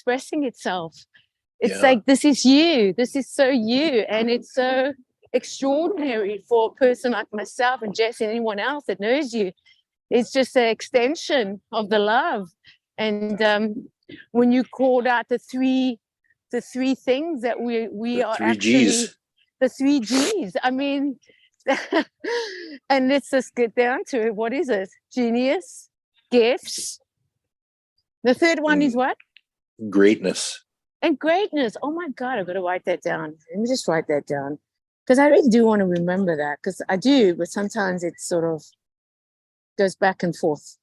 expressing itself. It's Yeah. like, this is you. This is so you. And it's so extraordinary for a person like myself and Jesse and anyone else that knows you. It's just an extension of the love. And when you called out the three things that we are three actually, Gs. the three Gs. I mean, and let's just get down to it. What is it? Genius, gifts. The third one is what? Greatness. And greatness. Oh my God, I've got to write that down. Let me just write that down. Because I really do want to remember that, because I do, but sometimes it sort of goes back and forth.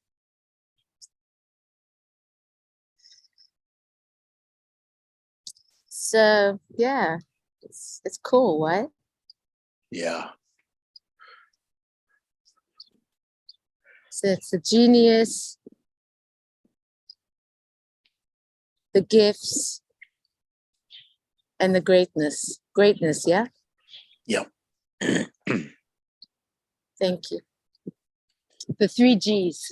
So yeah, it's cool, right? Yeah. So it's the genius, the gifts, and the greatness. Greatness, yeah? Yeah. Thank you. The three Gs.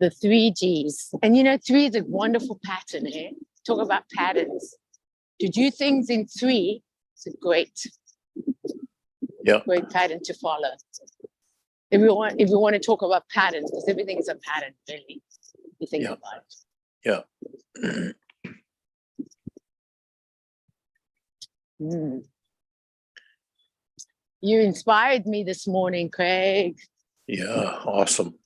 The three Gs. And you know, three is a wonderful pattern, eh? Talk about patterns. To do things in three is a great pattern to follow. If we want to talk about patterns, because everything is a pattern, really. You think about it. Yeah. You inspired me this morning, Craig. Yeah, awesome.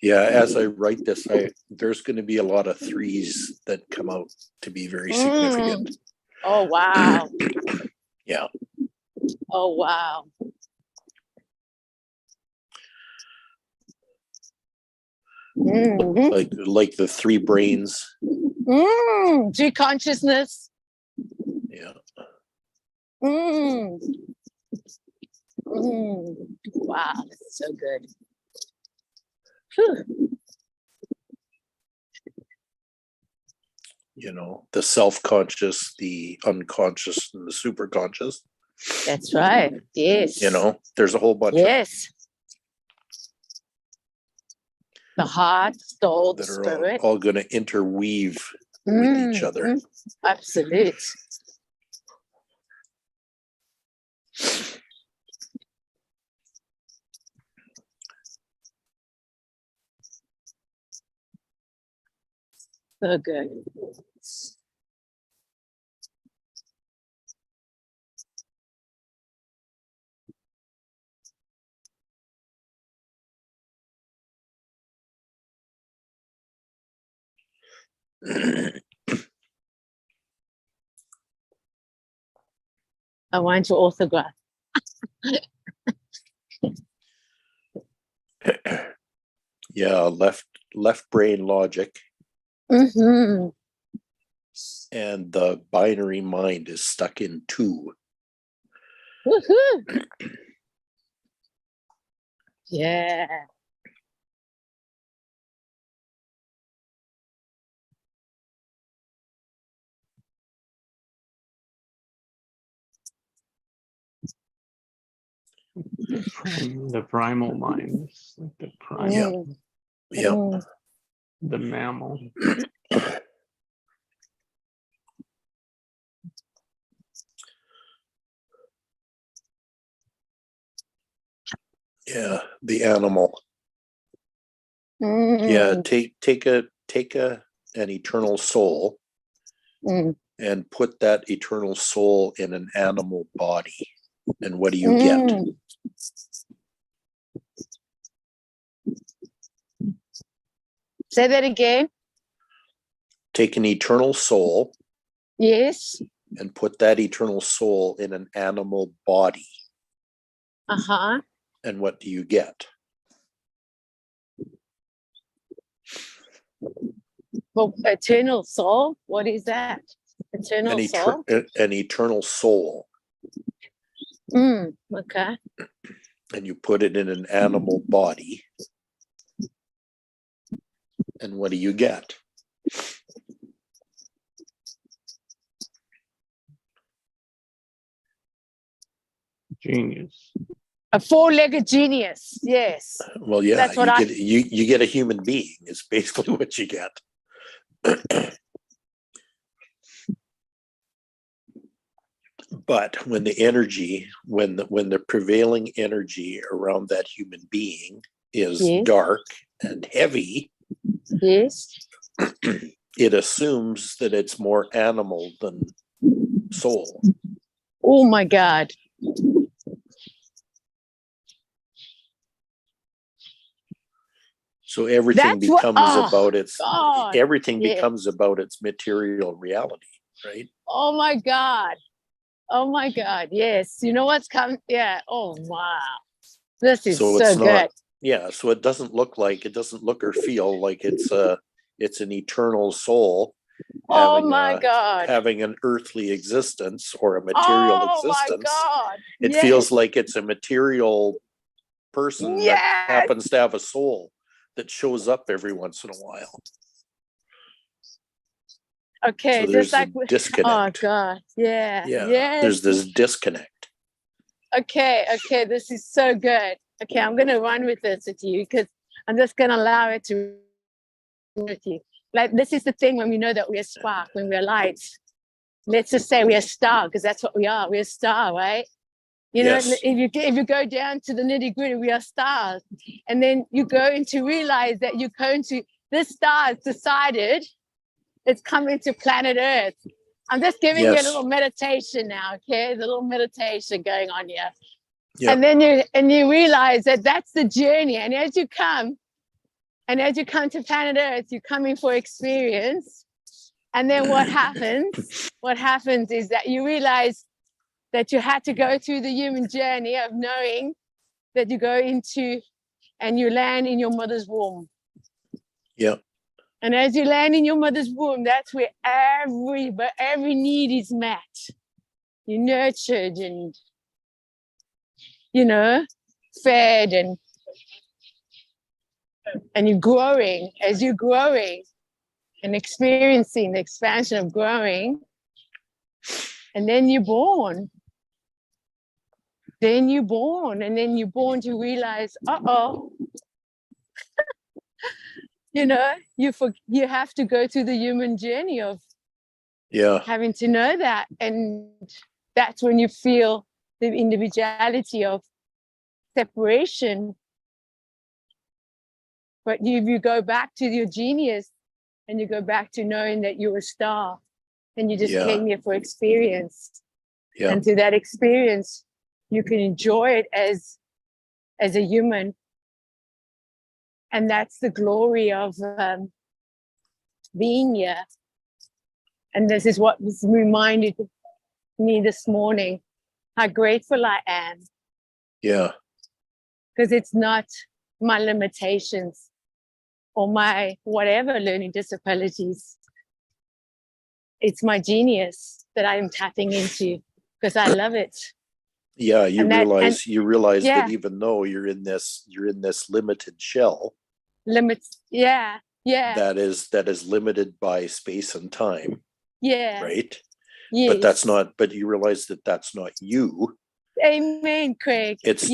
Yeah, as I write this, there's going to be a lot of threes that come out to be very significant. Oh, wow. Yeah. Oh, wow. Like the three brains. Three consciousness. Yeah. Wow, that's so good. Whew. You know, the self-conscious, the unconscious, and the superconscious. That's right. Yes. You know, there's a whole bunch yes. The heart, soul, the that are spirit. all going to interweave with each other. Absolute. So good. I want your autograph. Yeah, left brain logic. And the binary mind is stuck in two. Woohoo! Yeah. The primal mind, like the primal. Yeah. The mammal. Yeah, the animal. Yeah, take an eternal soul and put that eternal soul in an animal body, and what do you get? Say that again. Take an eternal soul. Yes. And put that eternal soul in an animal body. And what do you get? Well, eternal soul? What is that? Eternal soul? An eternal soul. Okay. And you put it in an animal body. And what do you get? Genius. A four-legged genius. Yes. Well, yeah, That's what you get a human being is basically what you get. But when the energy, when the prevailing energy around that human being is Yes. dark and heavy, Yes. it assumes that it's more animal than soul. Oh my God. So everything That's what- becomes oh, about its God. everything Yeah. becomes about its material reality, right? Oh my God. Oh my God. Yes. You know what's coming? Yeah. Oh wow. This is So so it's good. not, yeah. So it doesn't look or feel like it's an eternal soul Oh my God. having an earthly existence or a material Oh my existence. God. It Yes. feels like it's a material person that Yes. happens to have a soul that shows up every once in a while. Okay. So there's Just like a disconnect. oh God. Yeah. Yeah, Yes. there's this disconnect. Okay. Okay. This is so good. Okay. I'm gonna run with this with you because I'm just gonna allow it to run with you. Like this is the thing when we know that we're spark, when we're light. Let's just say we're a star, because that's what we are. We're a star, right? You know, Yes. if you go down to the nitty gritty, we are stars. And then you go into realize that you're going to, this star has decided it's coming to planet Earth. I'm just giving you a Yes. little meditation now, okay? There's a little meditation going on here. Yep. And then you realize that that's the journey. And as you come to planet Earth, you're coming for experience. And then what happens? What happens is that you realize that you had to go through the human journey of knowing that you go into and you land in your mother's womb. Yeah. And as you land in your mother's womb, that's where every need is met. You're nurtured and, you know, fed and you're growing. As you're growing and experiencing the expansion of growing, and then you're born. Then you're born, and then you're born to realize, you know, you have to go through the human journey of having to know that. And that's when you feel the individuality of separation. But if you go back to your genius and you go back to knowing that you're a star and you just came here for experience. Yeah. And through that experience, you can enjoy it as a human. And that's the glory of being here. And this is what was reminded me this morning, how grateful I am. Yeah. Because it's not my limitations or my whatever learning disabilities. It's my genius that I'm tapping into because I love it. Yeah, you realize that even though you're in this limited shell. Yeah. That is limited by space and time. Yeah. Right? Yes. But you realize that that's not you. Amen, Craig. It's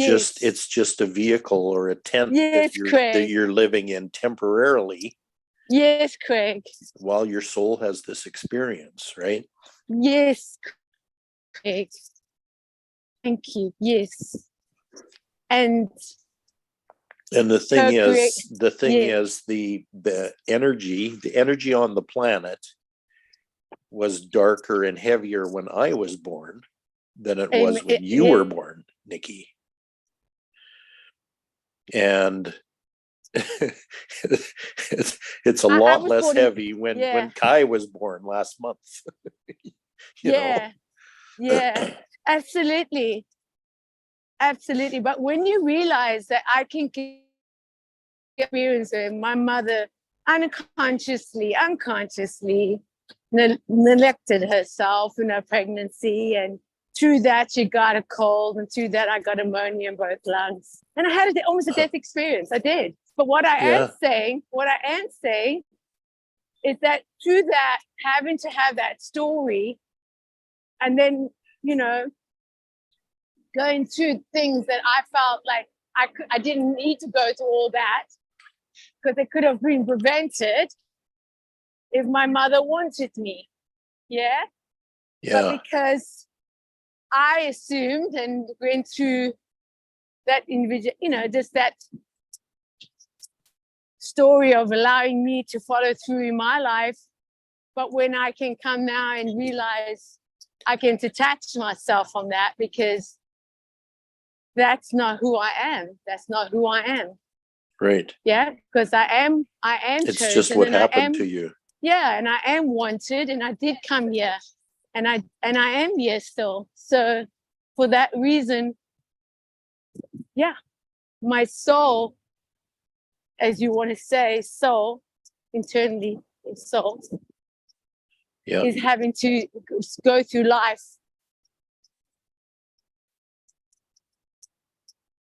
just a vehicle or a tent that you're living in temporarily. Yes, Craig. While your soul has this experience, right? Yes, Craig. Thank you. Yes. And the thing is the energy on the planet was darker and heavier when I was born than it was when you were born, Nikki. And it's a lot less heavy when Kai was born last month. you know? Yeah, absolutely. Absolutely. But when you realize that I can experience it, my mother unconsciously neglected herself in her pregnancy, and through that she got a cold, and through that I got pneumonia in both lungs, and I had almost a death experience. I did. But what I am saying is that through that, having to have that story, and then, you know, going through things that I felt like I didn't need to go through all that, because it could have been prevented if my mother wanted me. Yeah. But because I assumed and went through that individual, just that story of allowing me to follow through in my life. But when I can come now and realize I can detach myself from that, because that's not who I am. That's not who I am. Right. Yeah, because I am It's chosen, just what happened to you. Yeah, and I am wanted, and I did come here, and I am here still. So for that reason, yeah, my soul, as you want to say, soul, internally, soul, is having to go through life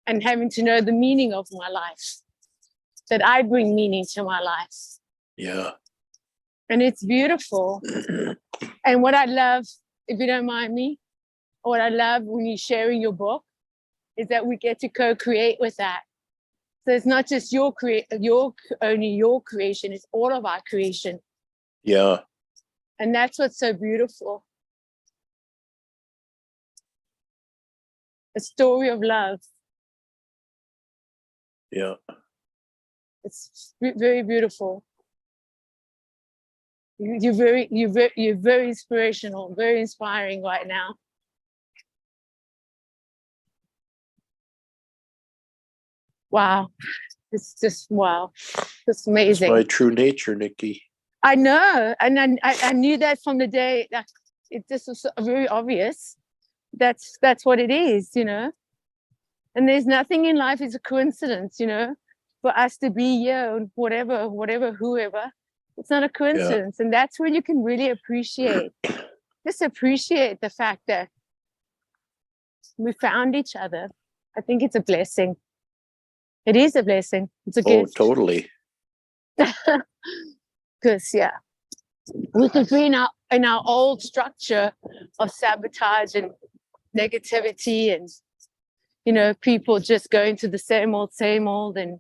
and having to know the meaning of my life, that I bring meaning to my life. Yeah. And it's beautiful. And what I love, if you don't mind me, what I love when you're sharing your book is that we get to co-create with that. So it's not just only your creation, it's all of our creation. Yeah. And that's what's so beautiful. A story of love. Yeah. It's very beautiful. You're very inspirational, very inspiring right now. Wow. It's just wow. It's amazing. It's my true nature, Nikki. I know. And I knew that from the day that it just was very obvious. That's what it is, And there's nothing in life is a coincidence, for us to be here and whatever, whoever. It's not a coincidence. Yeah. And that's when you can really appreciate the fact that we found each other. I think it's a blessing. It is a blessing. It's a gift. Oh, totally. Because, we could be in our old structure of sabotage and negativity and, people just going to the same old and,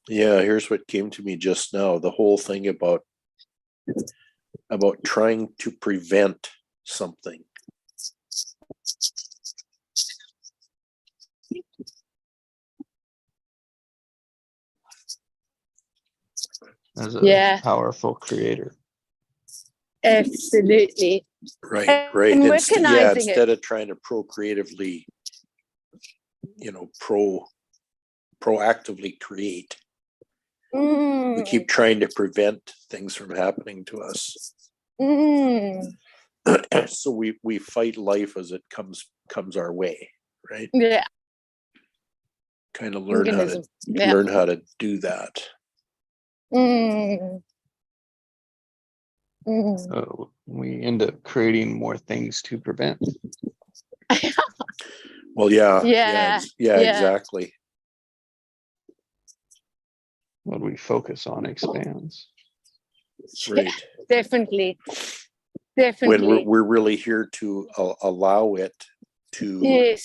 Yeah, here's what came to me just now. The whole thing about trying to prevent something. As a powerful creator. Absolutely. Right. And recognizing instead of trying to procreatively, proactively create. We keep trying to prevent things from happening to us. So we fight life as it comes our way, right? Yeah. Kind of learn how to do that. So we end up creating more things to prevent. Well, yeah, exactly. What we focus on expands. Right. Definitely. When we're really here to allow it to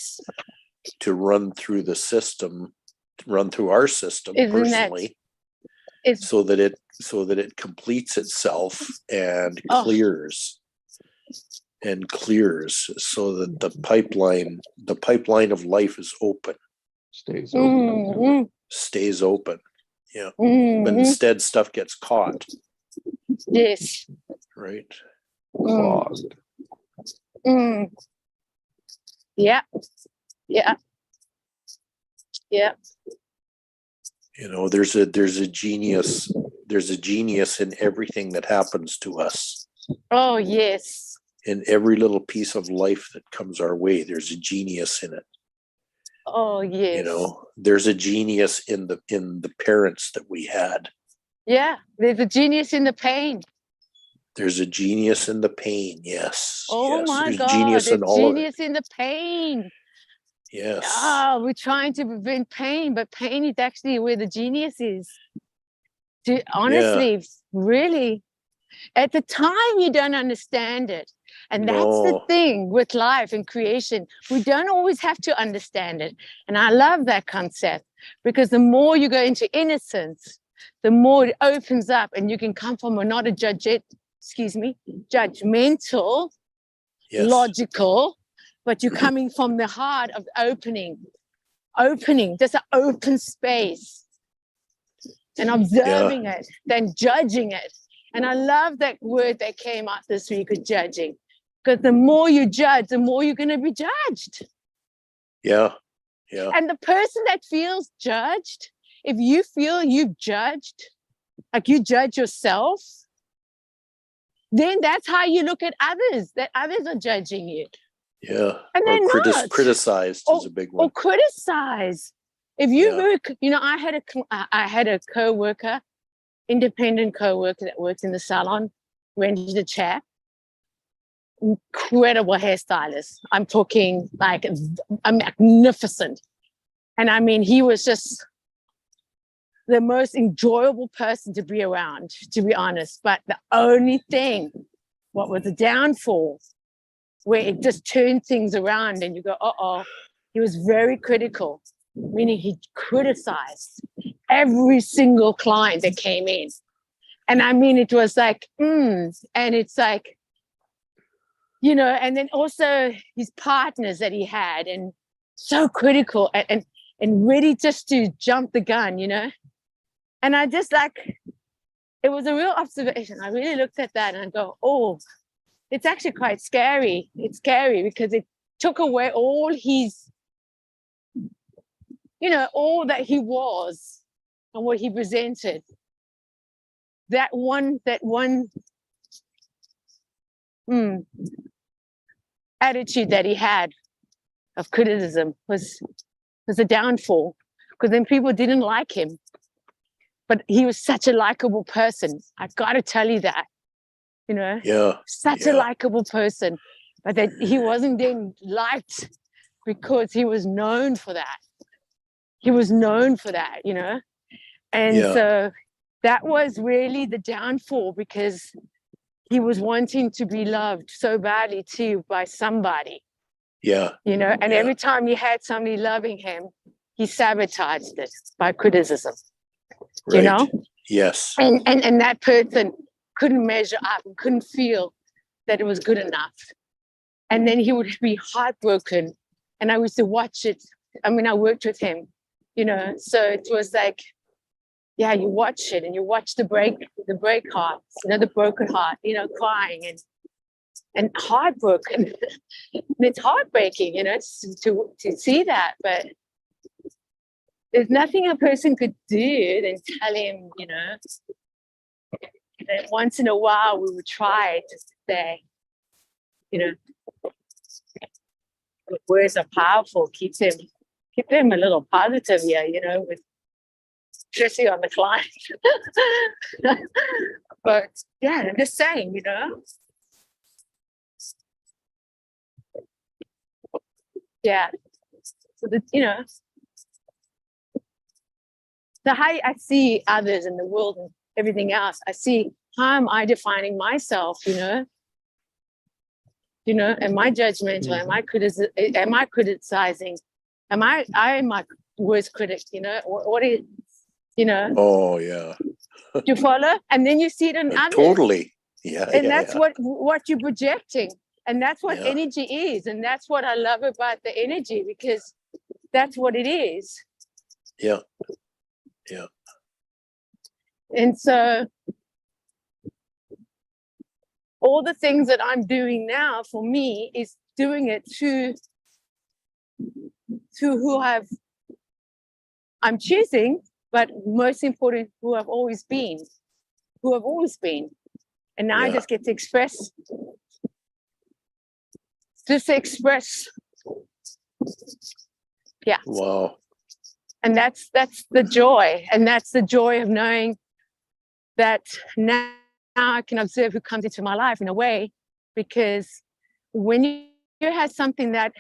run through the system, run through our system personally, so that it completes itself and clears so that the pipeline of life is open. Stays open. Stays open. Yeah. But instead stuff gets caught. Yes. Right. Clogged. Yeah. Yeah. Yeah. There's a genius in everything that happens to us. Oh, yes. In every little piece of life that comes our way, there's a genius in it. Oh, yes. There's a genius in the parents that we had. Yeah, there's a genius in the pain. There's a genius in the pain. Yes. Oh my there's God! Genius in all genius in the pain. Yes. We're trying to prevent pain, but pain is actually where the genius is. Honestly, really. At the time, you don't understand it. And that's the No. thing with life and creation. We don't always have to understand it. And I love that concept, because the more you go into innocence, the more it opens up, and you can come from not a judgmental, Yes. logical, but you're coming from the heart of opening, just an open space, and observing it, then judging it. And I love that word that came out this week with judging, because the more you judge, the more you're going to be judged. Yeah. Yeah. And the person that feels judged, if you feel you've judged, like you judge yourself, then that's how you look at others, that others are judging you. Yeah. And they're not. Criticized is a big one. Or criticize. If you work, I had a co-worker, independent co-worker that worked in the salon, rented a chair. Incredible hairstylist. I'm talking like a magnificent. And I mean, he was just the most enjoyable person to be around, to be honest. But the only thing, what was the downfall, where it just turned things around and you go, uh-oh, he was very critical, meaning he criticized every single client that came in. And I mean, it was like, and it's like, and then also his partners that he had, and so critical and ready just to jump the gun, And I just it was a real observation. I really looked at that and I go, oh, it's actually quite scary. It's scary because it took away all his, all that he was and what he presented. That one attitude that he had of criticism was a downfall, because then people didn't like him. But he was such a likable person. I've got to tell you that, such a likable person, but that he wasn't then liked because he was known for that. And so that was really the downfall, because he was wanting to be loved so badly too by somebody. Yeah. And every time he had somebody loving him, he sabotaged it by criticism. Right. Yes. And that person couldn't measure up and couldn't feel that it was good enough. And then he would be heartbroken. And I used to watch it. I mean, I worked with him, so it was like, yeah, you watch it and you watch the break hearts, the broken heart, crying and heartbroken. And it's heartbreaking, to see that. But there's nothing a person could do than tell him, that once in a while we would try to say, words are powerful. Keep them a little positive here, with especially on the client. But yeah, I'm just saying, Yeah. So so how I see others in the world and everything else, I see, how am I defining myself, Am I judgmental? Am I criticizing? Am I my worst critic, what is, Oh, yeah. Do you follow? And then you see it in others. Totally. Yeah. And that's what you're projecting. And that's what energy is. And that's what I love about the energy, because that's what it is. Yeah. Yeah. And so all the things that I'm doing now for me is doing it to who I'm choosing, but most important, who I've always been. And now I just get to express. Yeah. Wow. And that's the joy. And that's the joy of knowing that now I can observe who comes into my life in a way, because when you have something that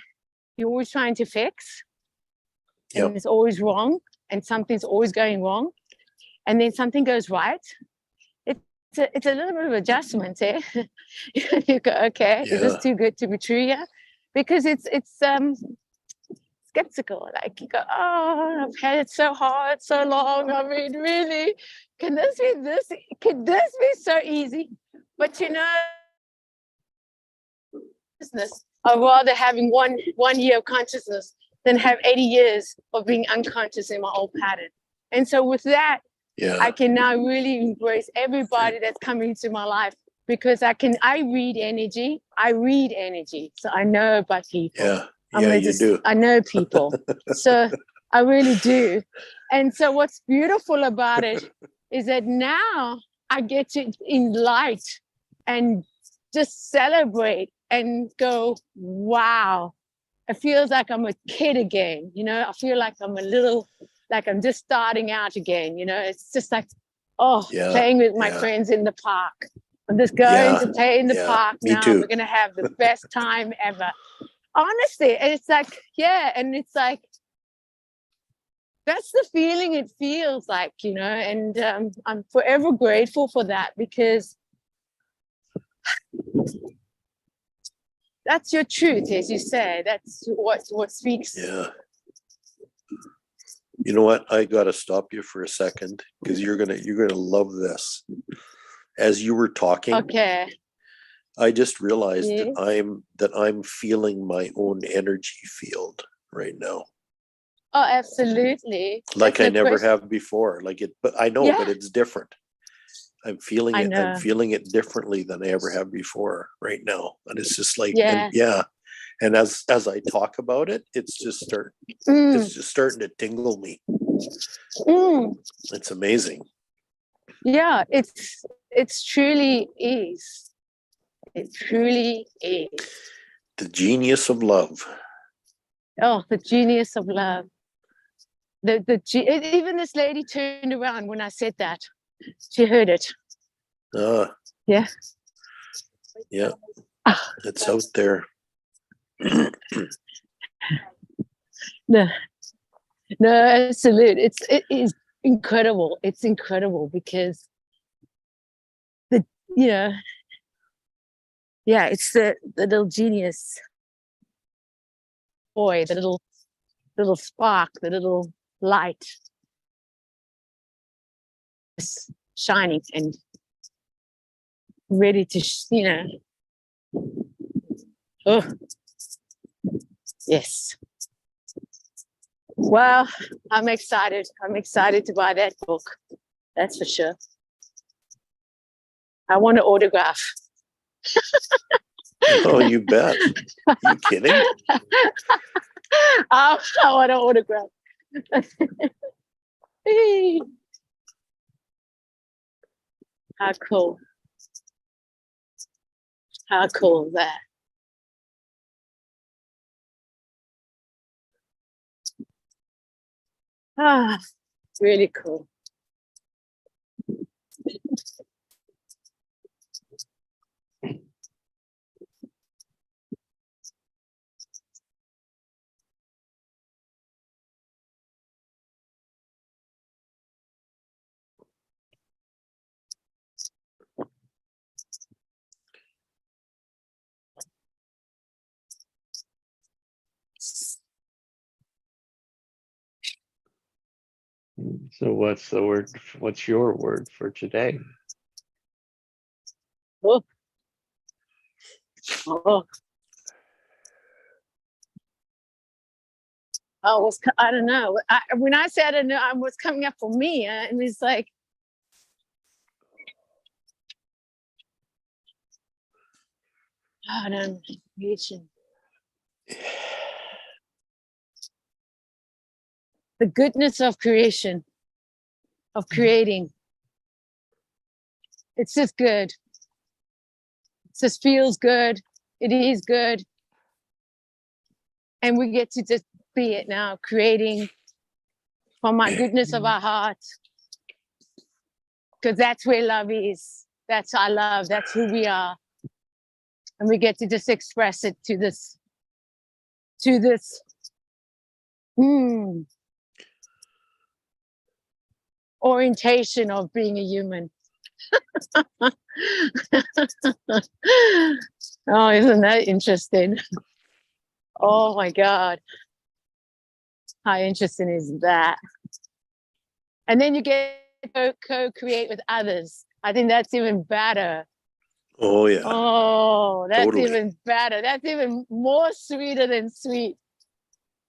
you're always trying to fix, and it's always wrong, and something's always going wrong, and then something goes right, it's a little bit of adjustment, eh? You go, okay, is this Yeah. too good to be true? Yeah, because it's skeptical. Like you go, oh, I've had it so hard, so long. I mean, really, can this be this? Could this be so easy? But you know, business. I'd rather having one year of consciousness than have 80 years of being unconscious in my old pattern. And so with that, Yeah. I can now really embrace everybody that's coming into my life because I read energy. I read energy. So I know about people. Yeah. Yeah, you do. I know people. So I really do. And so what's beautiful about it is that now I get to in light and just celebrate and go, wow. It feels like I'm a kid again, you know. I feel like I'm I'm just starting out again, you know. It's just like, Yeah. playing with my Yeah. friends in the park. I'm just going to play in the park Me now. too. We're gonna have the best time ever. Honestly, and it's like, yeah, and it's like that's the feeling it feels like, you know, and I'm forever grateful for that because that's your truth, as you say. That's what speaks. Yeah. You know what? I got to stop you for a second because you're gonna love this. As you were talking, Okay. I just realized Yes. that I'm feeling my own energy field right now, Oh, absolutely. like That's I no never question. have before. Like it, but I know, Yeah. but it's different. I'm feeling I it. I'm know. feeling it differently than I ever have before right now, and it's just like, Yeah. and yeah. And as I talk about it, it's just starting to tingle me. Mm. It's amazing. Yeah, it's truly is. It truly is. The genius of love. Oh, the genius of love. Even this lady turned around when I said that. She heard it. Yeah. Yeah. Ah, It's out there. no, absolute. It is incredible. It's incredible because yeah, it's the little genius boy, the little spark, the little light is shining and ready to, oh, yes. Well, I'm excited. I'm excited to buy that book. That's for sure. I want an autograph. Oh, you bet. You kidding? I want an autograph. How cool. How cool is that? Ah, really cool. So what's the word? What's your word for today? Oh. Oh. I don't know. When I said I know, what's coming up for me, and it's like, I don't know, the goodness of creation, of creating. It's just good. It just feels good. It is good. And we get to just be it now, creating from my goodness of our hearts. Because that's where love is. That's our love. That's who we are. And we get to just express it to this orientation of being a human. Oh, isn't that interesting? Oh my God. How interesting is that? And then you get to co-create with others. I think that's even better. Oh yeah. Oh, that's Totally. even better. That's even more sweeter than sweet.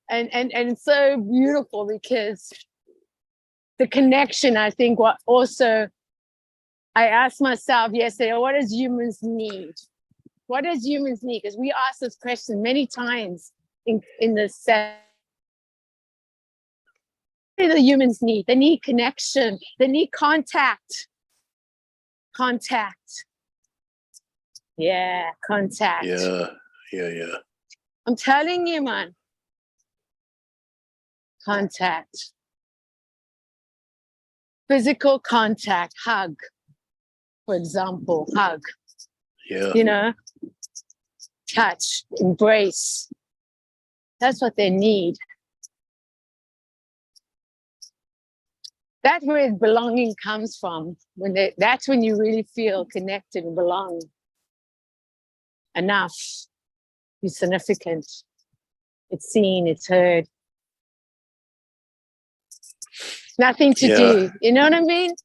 And so beautiful, because the connection, I think, what also I asked myself yesterday, what does humans need? What does humans need? Because we ask this question many times in the set. What do the humans need? They need connection. They need contact. Contact. Yeah, contact. Yeah. I'm telling you, man. Contact. Physical contact, hug. For example, hug. Yeah. You know, touch, embrace. That's what they need. That's where belonging comes from. That's when you really feel connected and belong. Enough. You're significant. It's seen, it's heard. Nothing to do. You know what I mean?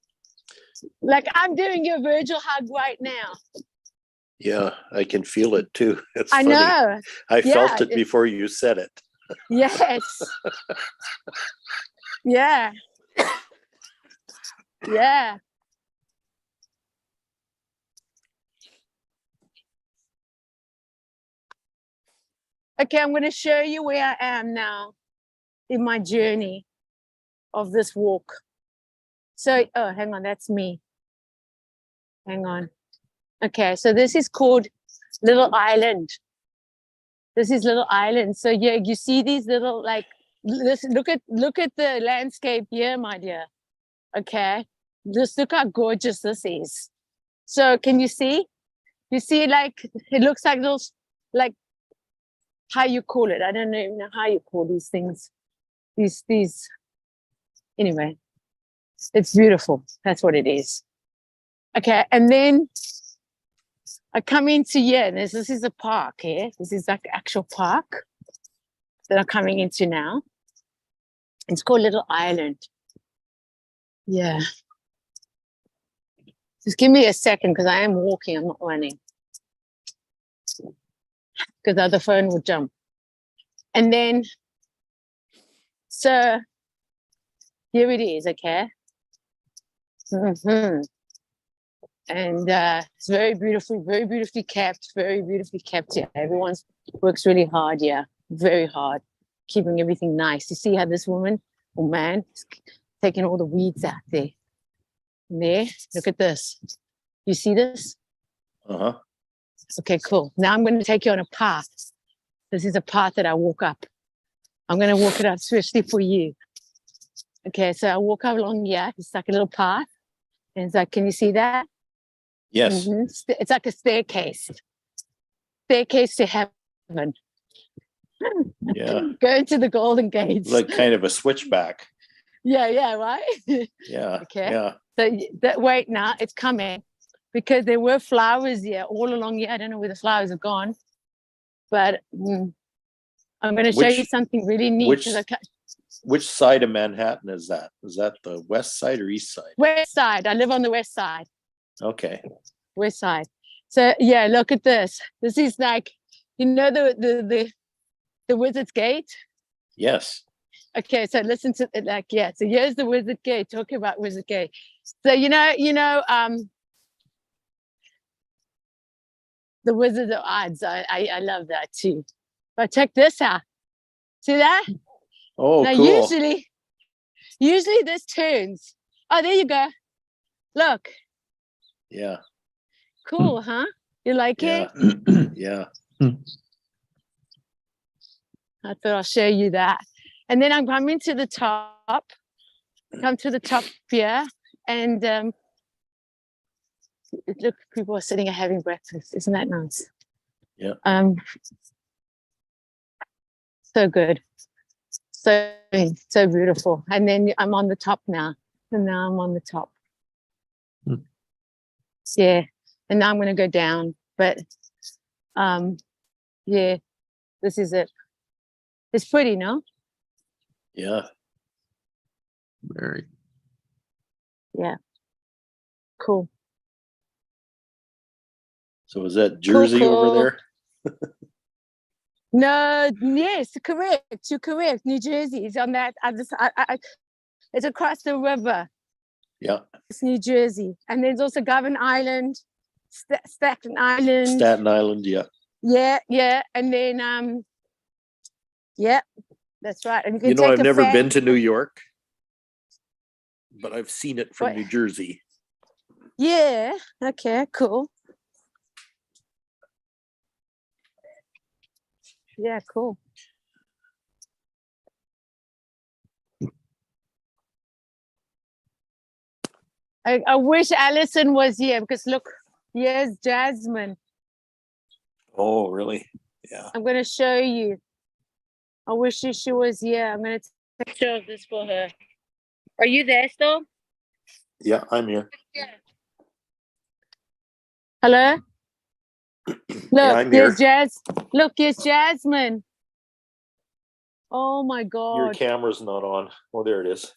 Like I'm doing your Virgil hug right now. Yeah, I can feel it too. It's I funny. know. I felt it before you said it. Yes. Yeah. Yeah. Okay, I'm going to show you where I am now in my journey of this walk. So, oh, hang on, that's me. Hang on. Okay, so this is called Little Island. This is Little Island. So yeah, you see these little, like, listen, look at the landscape here, my dear. Okay, just look how gorgeous this is. So can you see? You see, like, it looks like those, like, how you call it? I don't even know how you call these things. These. Anyway, it's beautiful. That's what it is. Okay, and then I come into here. This is a park here. This is like actual park that I'm coming into now. It's called Little Island. Yeah. Just give me a second because I am walking. I'm not running. Because the other phone would jump. And then, so here it is, okay? Mm-hmm. And it's very beautifully kept here. Everyone's works really hard, yeah, very hard, keeping everything nice. You see how this woman or man is taking all the weeds out there. And there, look at this. You see this? Uh-huh. Okay, cool. Now I'm going to take you on a path. This is a path that I walk up. I'm going to walk it up especially for you. Okay, so I walk up along here. It's like a little path. And it's like, can you see that? Yes. Mm-hmm. It's like a staircase to heaven. Yeah. Going to the Golden Gates. Like kind of a switchback. Yeah, right? Yeah. Okay. Yeah. So wait, now it's coming, because there were flowers here all along here. I don't know where the flowers have gone, but I'm going to show you something really neat. Which side of Manhattan is that? Is that the west side or east side? West side. I live on the west side. Okay. West side. So yeah, look at this. This is like, you know, the Wizard's Gate. Yes. Okay, so listen to it, like, yeah. So here's the Wizard Gate. Talking about Wizard Gate. So you know, the Wizard of Oz. I love that too. But check this out. See that? Oh, now, cool. Usually this turns. Oh, there you go. Look. Yeah. Cool, huh? You like it? Yeah. I thought I'll show you that. And then I'm coming to the top. Come to the top here. And look, people are sitting and having breakfast. Isn't that nice? Yeah. So good. So beautiful. And then I'm on the top now. And now I'm on the top. Yeah, and now I'm going to go down, but yeah, this is it. It's pretty, no? Yeah. Very. Yeah. Cool. So is that Jersey cool. over there? No, yes, correct. You're correct. New Jersey is on that other side. It's across the river. Yeah. It's New Jersey. And there's also Govan Island, Staten Island. Staten Island, yeah. Yeah, yeah. And then, yeah, that's right. And you can You know, take I've never been to New York, but I've seen it from New Jersey. Yeah. Okay, cool. Yeah, cool. I wish Alison was here because look, here's Jasmine. Oh, really? Yeah. I'm going to show you. I wish she was here. I'm going to take a picture of this for her. Are you there still? Yeah, I'm here. Yeah. Hello? Look, yeah, I'm here's here. Look, here's Jasmine. Oh my God. Your camera's not on. Oh, there it is.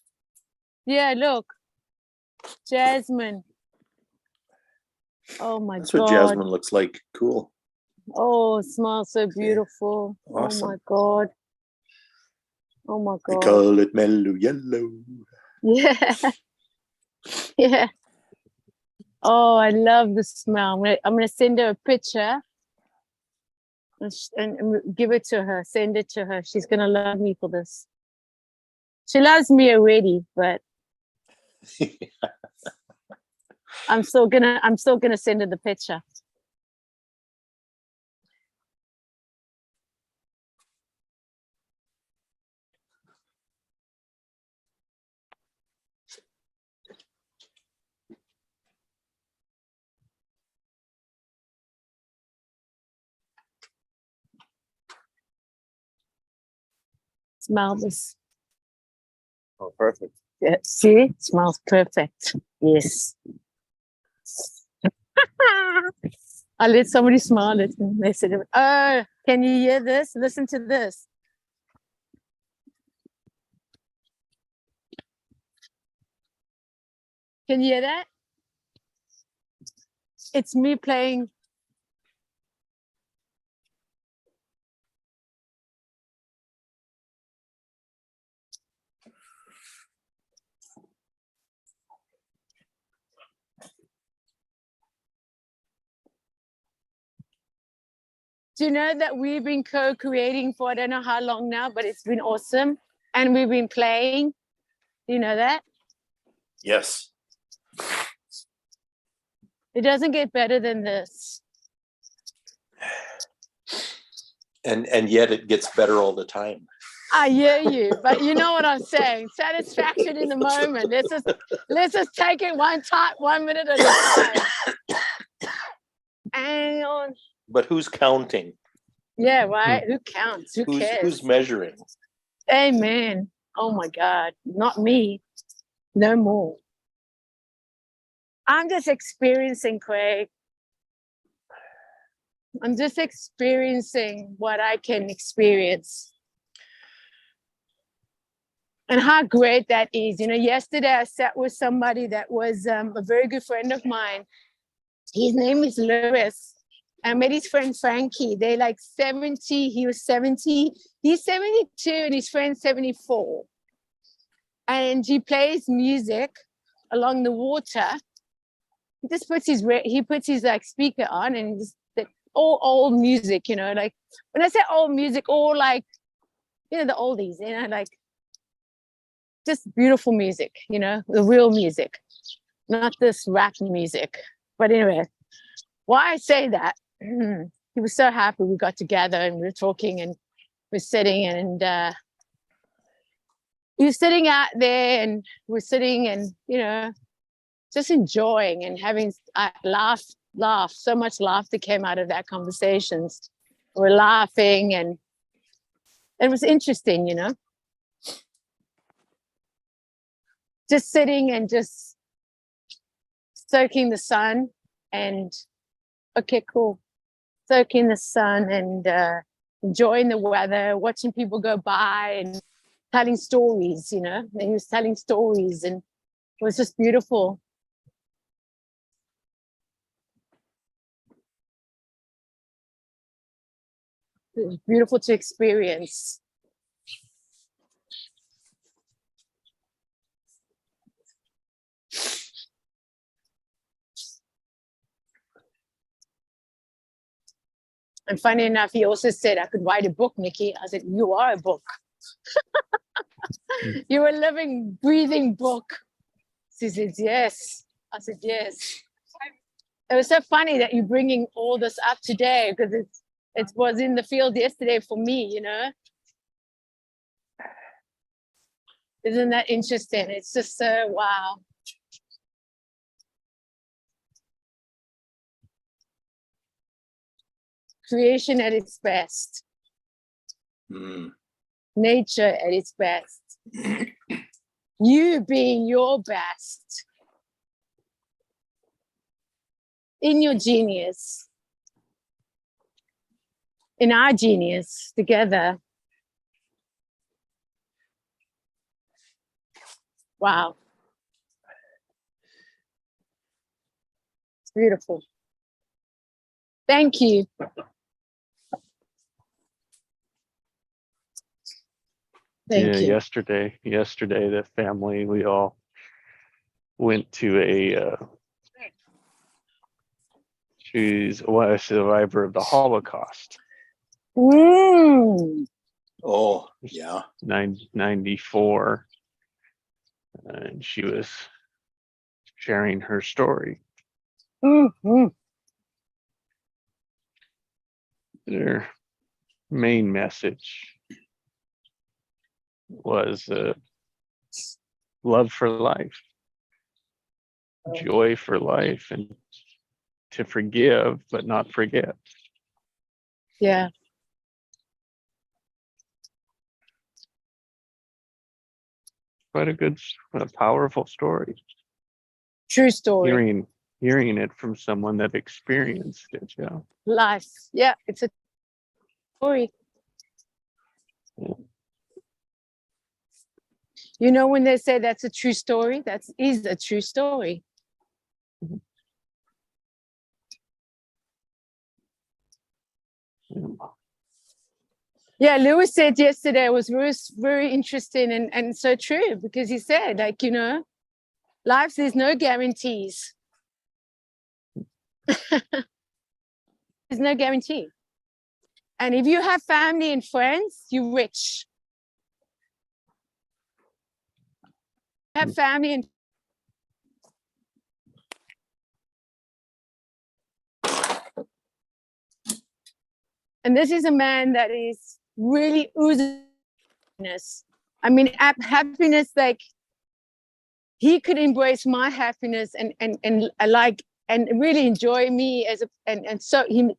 Yeah, look. Jasmine. Oh my That's God. what Jasmine looks like. Cool. Oh, it smells so beautiful. Okay. Awesome. Oh my God. Oh my God. They call it mellow yellow. Yeah. Yeah. Oh, I love the smell. I'm gonna send her a picture and give it to her. Send it to her. She's gonna love me for this. She loves me already, but I'm still gonna send her the picture. Smell this. Oh, perfect. Yeah, see, it smells perfect. Yes. I let somebody smell it and they said, "Oh, can you hear this? Listen to this." Can you hear that? It's me playing. Do you know that we've been co-creating for I don't know how long now, but it's been awesome. And we've been playing. Do you know that? Yes. It doesn't get better than this. And yet it gets better all the time. I hear you, but you know what I'm saying. Satisfaction in the moment. Let's just take it one minute at a time. Hang on. But who's counting? Yeah, right. Who counts? Who cares? Who's measuring? Amen. Oh my God. Not me. No more. I'm just experiencing, Craig. I'm just experiencing what I can experience. And how great that is. You know, yesterday I sat with somebody that was a very good friend of mine. His name is Lewis. I met his friend Frankie. They're like 70. He was 70. He's 72 and his friend's 74. And he plays music along the water. He just puts his like speaker on and just all old music, you know, like when I say old music, all like, you know, the oldies, you know, like just beautiful music, you know, the real music, not this rap music. But anyway, why I say that, he was so happy we got together and we were talking and we're sitting and he was sitting out there and we're sitting and, you know, just enjoying and having laugh. So much laughter came out of that conversations. We're laughing and it was interesting, you know. Just sitting and just soaking the sun and okay, cool. Soak in the sun and enjoying the weather, watching people go by and telling stories, you know. And he was telling stories and it was just beautiful. It was beautiful to experience. And funny enough, he also said, I could write a book, Nikki. I said, you are a book. You're a living, breathing book. She said, yes. I said, yes. It was so funny that you're bringing all this up today because it was in the field yesterday for me, you know. Isn't that interesting? It's just so, wow. Creation at its best. Nature at its best. You being your best. In your genius. In our genius together. Wow. It's beautiful. Thank you. Thank you. Yesterday, the family, we all went to she's a survivor of the Holocaust. Oh, yeah. 94. And she was sharing her story. Their main message was love for life, joy for life, and to forgive but not forget. Yeah. Quite a powerful story. True story. Hearing it from someone that experienced it, yeah. Life. Yeah, it's a story. Yeah. You know, when they say that's a true story, that is a true story. Yeah, Lewis said yesterday, it was very, very interesting and so true, because he said, like, you know, life, there's no guarantees. There's no guarantee. And if you have family and friends, you're rich. Have family and this is a man that is really oozing happiness. I mean, happiness, like he could embrace my happiness and really enjoy me as so it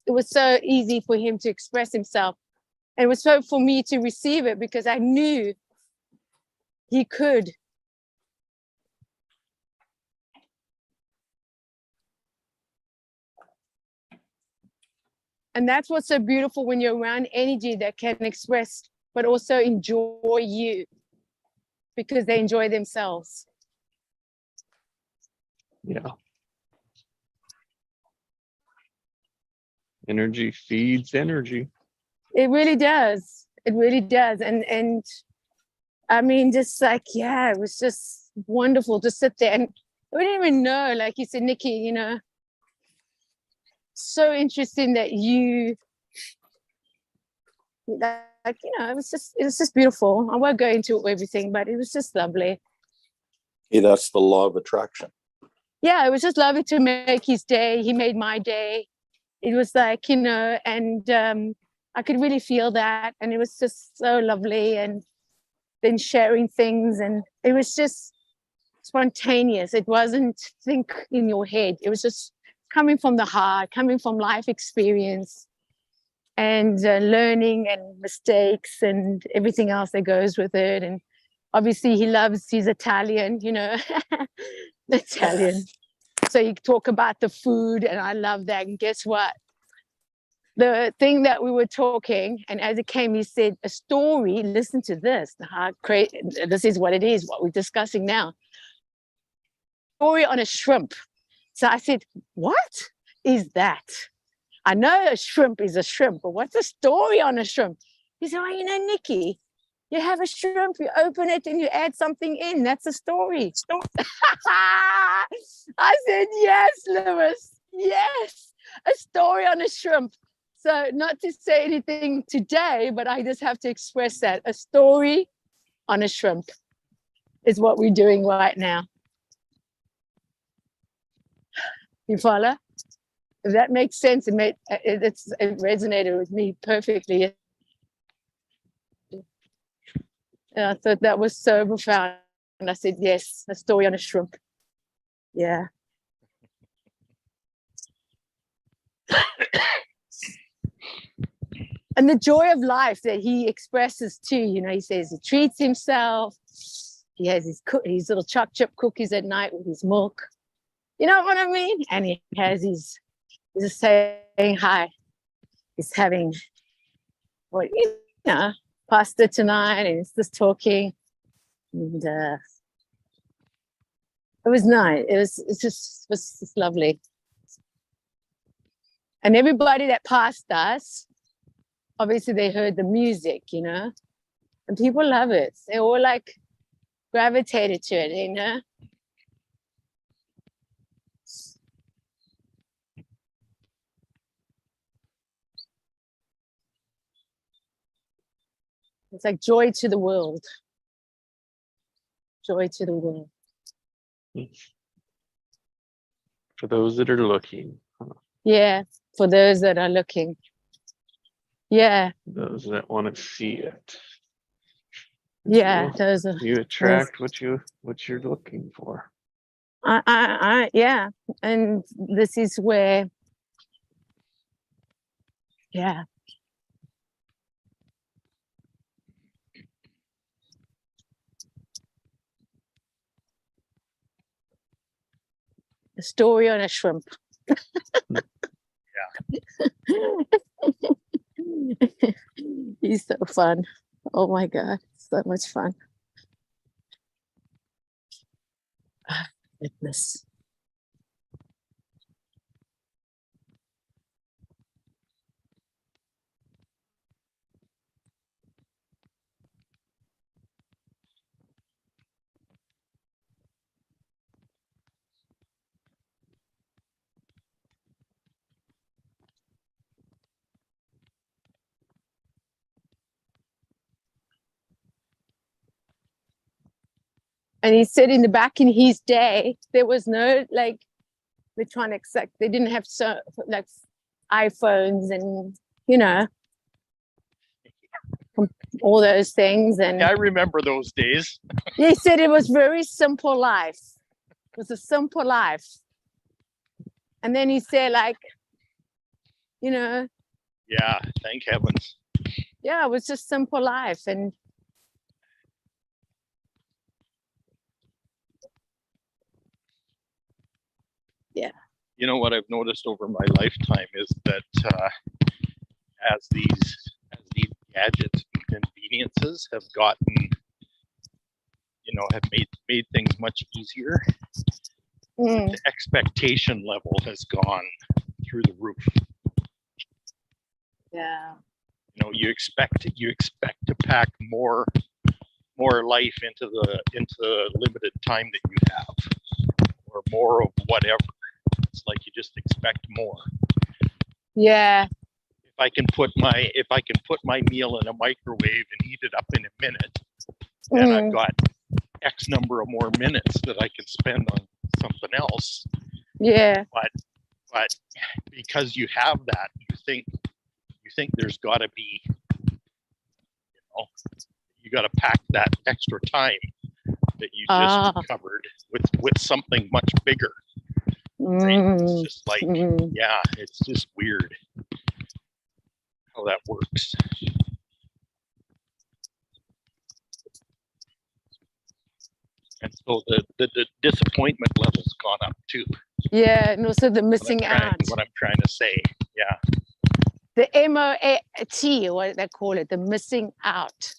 was so easy for him to express himself. And it was so for me to receive it because I knew he could. And that's what's so beautiful when you're around energy that can express, but also enjoy you because they enjoy themselves. Yeah. Energy feeds energy. It really does. It really does. And I mean, just like, yeah, it was just wonderful to sit there. And I didn't even know, like you said, Nikki, you know, so interesting that you, like, you know, it was just beautiful. I won't go into everything, but it was just lovely. Yeah, that's the law of attraction. Yeah, it was just lovely to make his day. He made my day. It was like, you know, and I could really feel that. And it was just so lovely. And then sharing things. And it was just spontaneous. It wasn't think in your head. It was just coming from the heart, coming from life experience and learning and mistakes and everything else that goes with it. And obviously he's Italian, you know, Italian. So you talk about the food, and I love that. And guess what? The thing that we were talking, and as it came, he said, a story, listen to this. This is what it is, what we're discussing now. Story on a shrimp. So I said, what is that? I know a shrimp is a shrimp, but what's a story on a shrimp? He said, oh, Nikki, you have a shrimp, you open it and you add something in. That's a story. I said, yes, Lewis, yes, a story on a shrimp. So not to say anything today, but I just have to express that. A story on a shrimp is what we're doing right now. You follow? If that makes sense, it resonated with me perfectly. And I thought that was so profound. And I said, yes, a story on a shrimp. Yeah. And the joy of life that he expresses too, he says he treats himself. He has his little choc chip cookies at night with his milk. You know what I mean? And he has he's saying hi. He's having pasta tonight, and he's just talking. And it was nice. It was just lovely. And everybody that passed us, obviously they heard the music, and people love it. They all gravitated to it, It's like joy to the world. Joy to the world. For those that are looking. Yeah, for those that are looking. Yeah. Those that want to see it. Yeah, those are. You attract what you're looking for. Yeah, and this is where. Yeah. A story on a shrimp. He's so fun. Oh my God, so much fun. Goodness. And he said back in his day, there was no electronics, they didn't have iPhones and all those things. And I remember those days. He said it was very simple life. It was a simple life. And then he said yeah, thank heavens. Yeah, it was just simple life. And yeah. You know what I've noticed over my lifetime is that as these gadgets and conveniences have gotten, have made things much easier, the expectation level has gone through the roof. Yeah. You expect to pack more life into the limited time that you have, or more of whatever. It's like you just expect more. Yeah. If I can put my meal in a microwave and heat it up in a minute, then I've got X number of more minutes that I can spend on something else. Yeah. But because you have that, you think there's got to be, you got to pack that extra time that you just covered with something much bigger. Right? It's just yeah, it's just weird how that works. And so the disappointment level's gone up too. Yeah, and also the missing out. What I'm trying to say. Yeah. The MOAT, or what they call it, the missing out.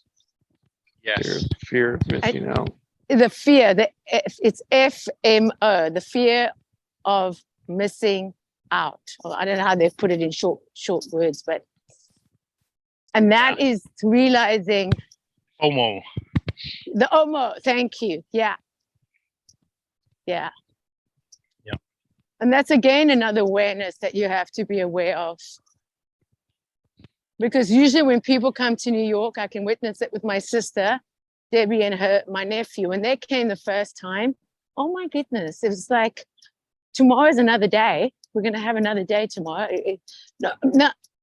Yes. Fear of missing out. The fear, it's FMO, the fear of missing out. Or I don't know how they put it in short words, but and that is realizing FOMO. the OMO. Thank you. Yeah. And that's again another awareness that you have to be aware of. Because usually when people come to New York, I can witness it with my sister, Debbie, and my nephew. When they came the first time, oh my goodness, it was like, tomorrow's another day. We're going to have another day tomorrow.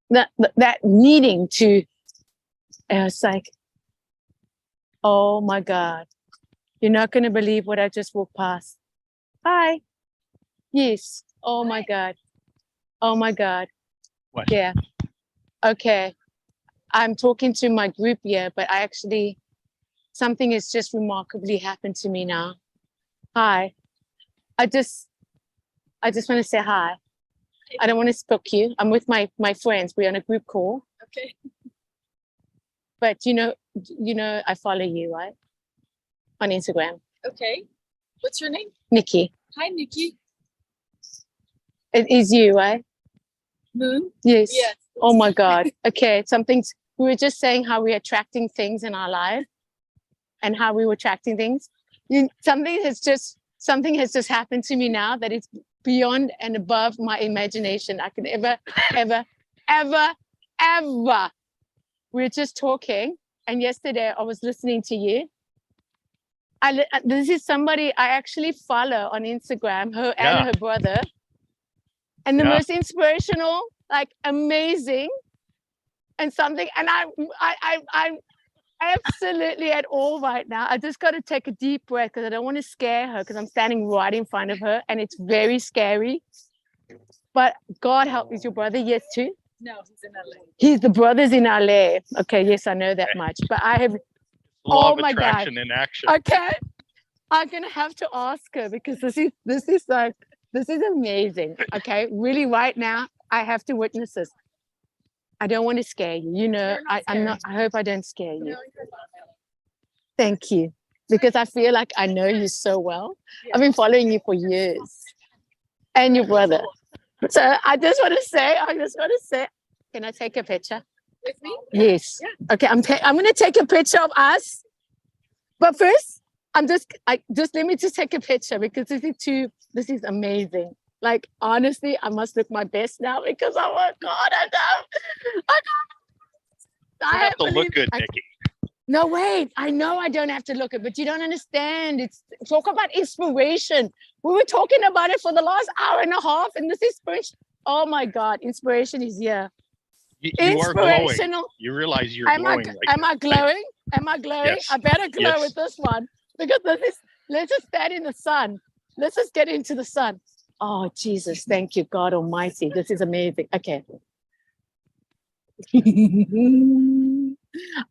That needing to, it's like, oh my God, you're not going to believe what I just walked past. Hi. Yes. Oh my God. Oh my God. What? Yeah. Okay. I'm talking to my group here, but something has just remarkably happened to me now. Hi. I just want to say hi. I don't want to spook you. I'm with my friends. We're on a group call. Okay. But you know, I follow you, right? On Instagram. Okay. What's your name? Nikki. Hi, Nikki. It is you, right? Moon? Yes. Yes. Oh my God. Okay. We were just saying how we're attracting things in our life and how we were attracting things. Something has just happened to me now that it's beyond and above my imagination. I could ever. We're just talking. And yesterday I was listening to you. This is somebody I actually follow on Instagram, her and her brother. And the most inspirational, like amazing and something. And I'm absolutely at all right now. I just got to take a deep breath because I don't want to scare her because I'm standing right in front of her and it's very scary. But God help, is your brother? Yes, too? No, he's in LA. The brother's in LA. Okay, yes, I know that much. But I have, Law oh of my God. attraction in action. Okay. I'm going to have to ask her because this is amazing. Okay. Really right now, I have to witness this. I don't want to scare you. You know, I hope I don't scare you. No, you're not. Thank you. Because I feel like I know you so well. I've been following you for years. And your brother. So I just want to say, can I take a picture? With me? Yes. Yeah. Okay. I'm going to take a picture of us. But first, let me just take a picture because this is amazing. Like, honestly, I must look my best now because oh my God, You have to look good, Nikki. No, wait, I know I don't have to look it, but you don't understand. Talk about inspiration. We were talking about it for the last hour and a half, and this inspiration. Oh my God, inspiration is here. You are glowing. You realize you're glowing. Am I glowing? Am I glowing? Yes. I better glow Yes. with this one because let's just stand in the sun. Let's just get into the sun. Oh, Jesus, thank you, God Almighty. This is amazing. Okay.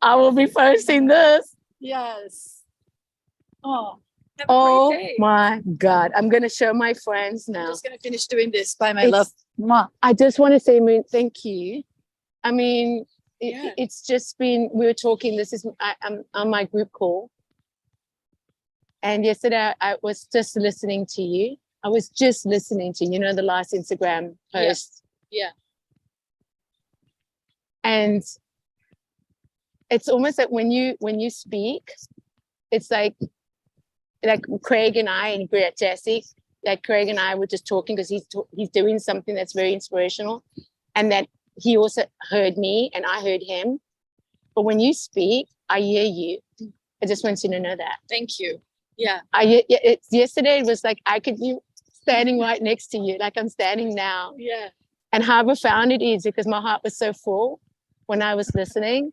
I will be posting this. Yes. Oh, have a great day. My God. I'm going to show my friends now. I'm just going to finish doing this. Bye, my love. Mwah. I just want to say, Moon, thank you. I mean, it's just been, we were talking, I'm on my group call. And yesterday I was just listening to you. I was just listening to, the last Instagram post. Yeah. And it's almost like when you speak, it's like Craig and I and Jesse, like Craig and I were just talking because he's doing something that's very inspirational, and that he also heard me and I heard him. But when you speak, I hear you. I just want you to know that. Thank you. Yeah. Yesterday it was like I could be standing right next to you, like I'm standing now. Yeah. And how profound it is because my heart was so full when I was listening.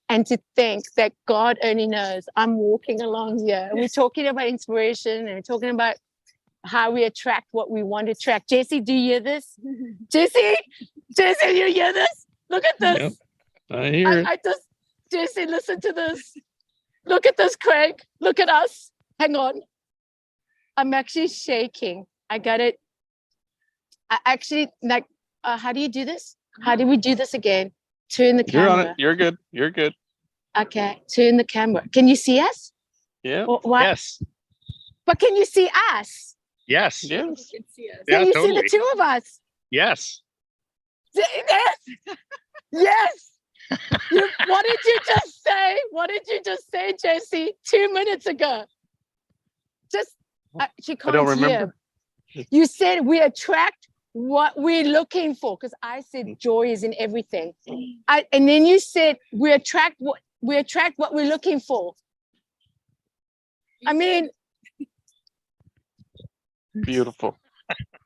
And to think that God only knows I'm walking along here. We're talking about inspiration and we're talking about how we attract what we want to attract. Jesse, do you hear this? Jesse, you hear this? Look at this. Yep, I hear it. Jesse, listen to this. Look at this, Craig. Look at us. Hang on. I'm actually shaking. I got it. I actually like. How do you do this? How do we do this again? Turn the You're on camera. it. You're good. You're good. Okay, turn the camera. Can you see us? Yeah. What? Yes. But can you see us? Yes. Yes. You can see us. Yeah, Can you totally. see the two of us? Yes. Yes. Yes. What did you just say? What did you just say, Jesse? 2 minutes ago. Just she can't don't hear. remember. You said we attract what we're looking for, because I said joy is in everything. And then you said we attract what we're looking for. I mean, Beautiful.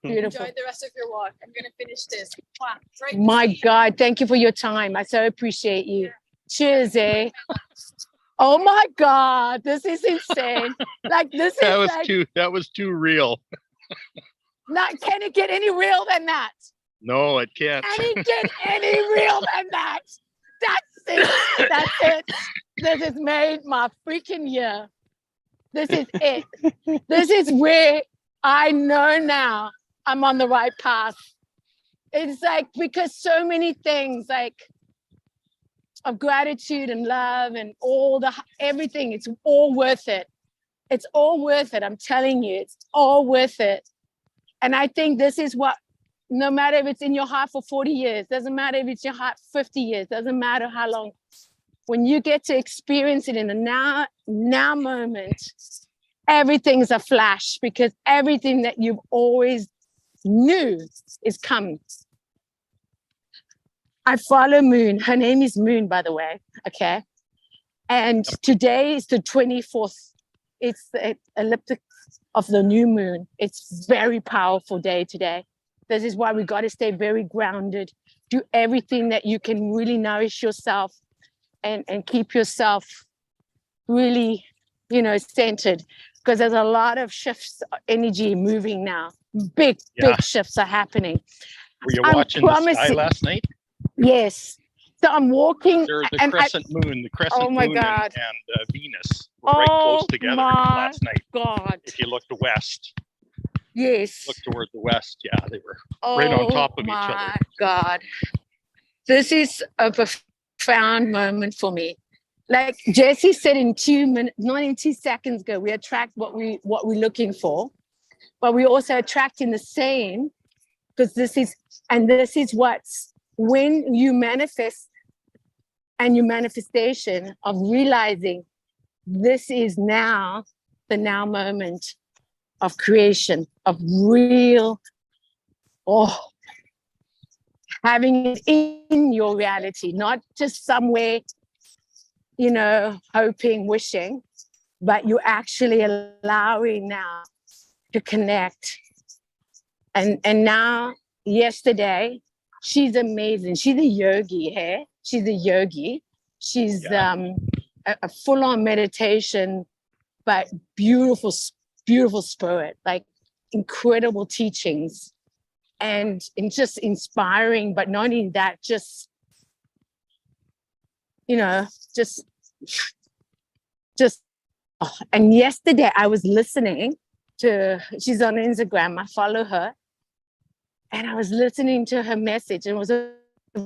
beautiful. Enjoy the rest of your walk. I'm gonna finish this. Wow, right. My God, thank you for your time. I so appreciate you. Cheers, eh? Oh my God, this is insane. Like this is That was too real. not, can it get any real than that? No, it can't. Can it get any real than that? That's it. That's it. This has made my freaking year. This is it. This is where I know now I'm on the right path. It's like, because so many things like of gratitude and love and everything, it's all worth it. It's all worth it. I'm telling you, it's all worth it. And I think this is what, no matter if it's in your heart for 40 years, doesn't matter if it's your heart 50 years, doesn't matter how long, when you get to experience it in the now moment, everything's a flash, because everything that you've always knew is coming. I follow Moon. Her name is Moon, by the way. Okay. And today is the 24th. It's the ecliptic of the new moon. It's very powerful day today. This is why we got to stay very grounded. Do everything that you can really nourish yourself and keep yourself really, centered, because there's a lot of shifts, energy moving now. Big shifts are happening. Were you watching the sky last night? Yes. So I'm walking. There's the crescent moon. The crescent moon God. and Venus were right close together last night. God. If you looked west. Yes. Look toward the west. Yeah, they were right on top of each other. Oh my God. This is a profound moment for me. Like Jesse said, in 2 minutes, not in 2 seconds ago, we attract what we're looking for, but we also attract in the same, because this is what's, when you manifest, and your manifestation of realizing this is now the now moment of creation, of real, having it in your reality, not just somewhere, hoping, wishing, but you're actually allowing now to connect. And now, yesterday, she's amazing. She's a yogi, hey? She's a yogi. She's a full-on meditation, but beautiful spirit, like incredible teachings, and just inspiring. But not only that, just and yesterday I was listening to, she's on Instagram, I follow her, and I was listening to her message, and it was a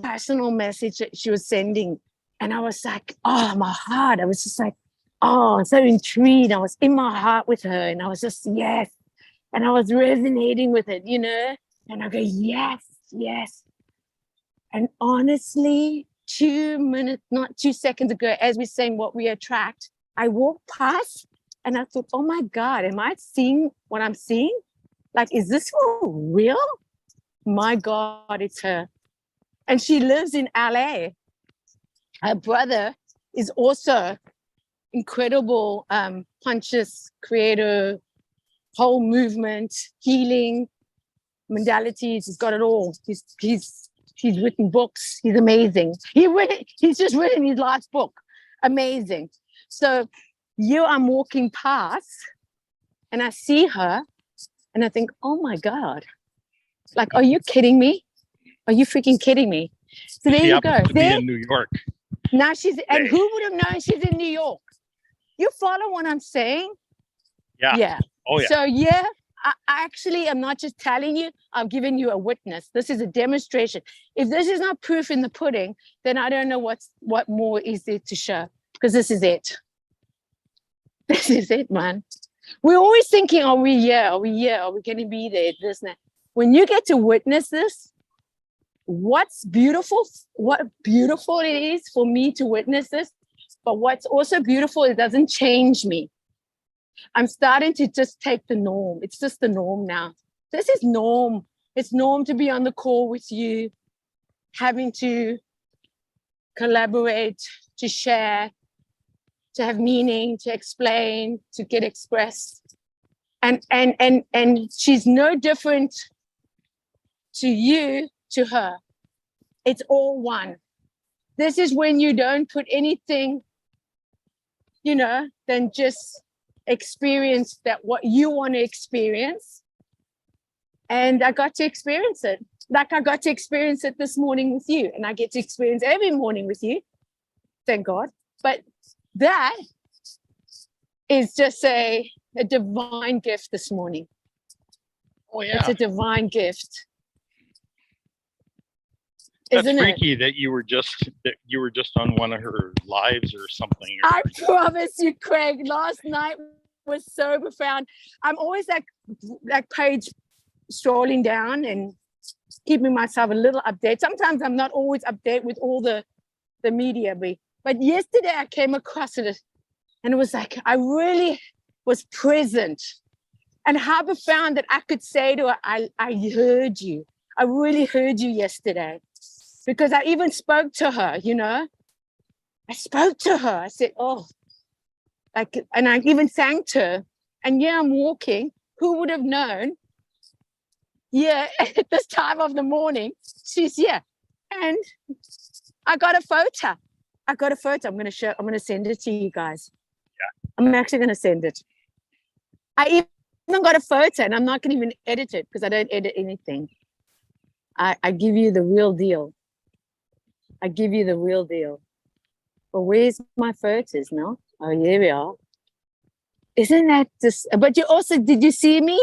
personal message that she was sending. And I was like, my heart, I was just like, so intrigued. I was in my heart with her, and I was just, yes. And I was resonating with it, and I go, yes. And honestly, 2 minutes, not 2 seconds ago, as we're saying what we attract, I walked past and I thought, oh my God, am I seeing what I'm seeing? Like, is this for real? My God, it's her. And she lives in LA. Her brother is also incredible conscious creator, whole movement, healing, modalities. He's got it all. He's written books. He's amazing. He's just written his last book. Amazing. So I'm walking past and I see her and I think, oh my God, like, are you kidding me? Are you freaking kidding me? So there you go. To be in New York. Now and who would have known she's in New York? You follow what I'm saying? Yeah. Yeah. Oh yeah. So I actually am not just telling you, I'm giving you a witness. This is a demonstration. If this is not proof in the pudding, then I don't know what more is there to show, because this is it. This is it, man. We're always thinking, are we here? Are we here? Are we going to be there? This and that. When you get to witness this, what beautiful it is for me to witness this, but what's also beautiful, it doesn't change me. I'm starting to just take the norm. It's just the norm now. This is norm. It's norm to be on the call with you, having to collaborate, to share, to have meaning, to explain, to get expressed. And she's no different to you, to her. It's all one. This is when you don't put anything, then just experience that what you want to experience. And I got to experience it. Like I got to experience it this morning with you, and I get to experience every morning with you. Thank God. But that is just a divine gift this morning. Oh yeah. It's a divine gift. That's Isn't freaky it? that you were just on one of her lives or something. I promise you, Craig, last night was so profound. I'm always that page strolling down and keeping myself a little update. Sometimes I'm not always update with all the media, but yesterday I came across it and it was like I really was present. And how profound that I could say to her, I heard you. I really heard you yesterday. Because I even spoke to her, I spoke to her. I said, oh, and I even thanked her. And yeah, I'm walking. Who would have known? Yeah, at this time of the morning, she's here. And I got a photo. I'm going to send it to you guys. Yeah. I'm actually going to send it. I even got a photo, and I'm not going to even edit it because I don't edit anything. I give you the real deal. I give you the real deal. But where's my photos now? Oh, here we are. Isn't that just, but you also, did you see me?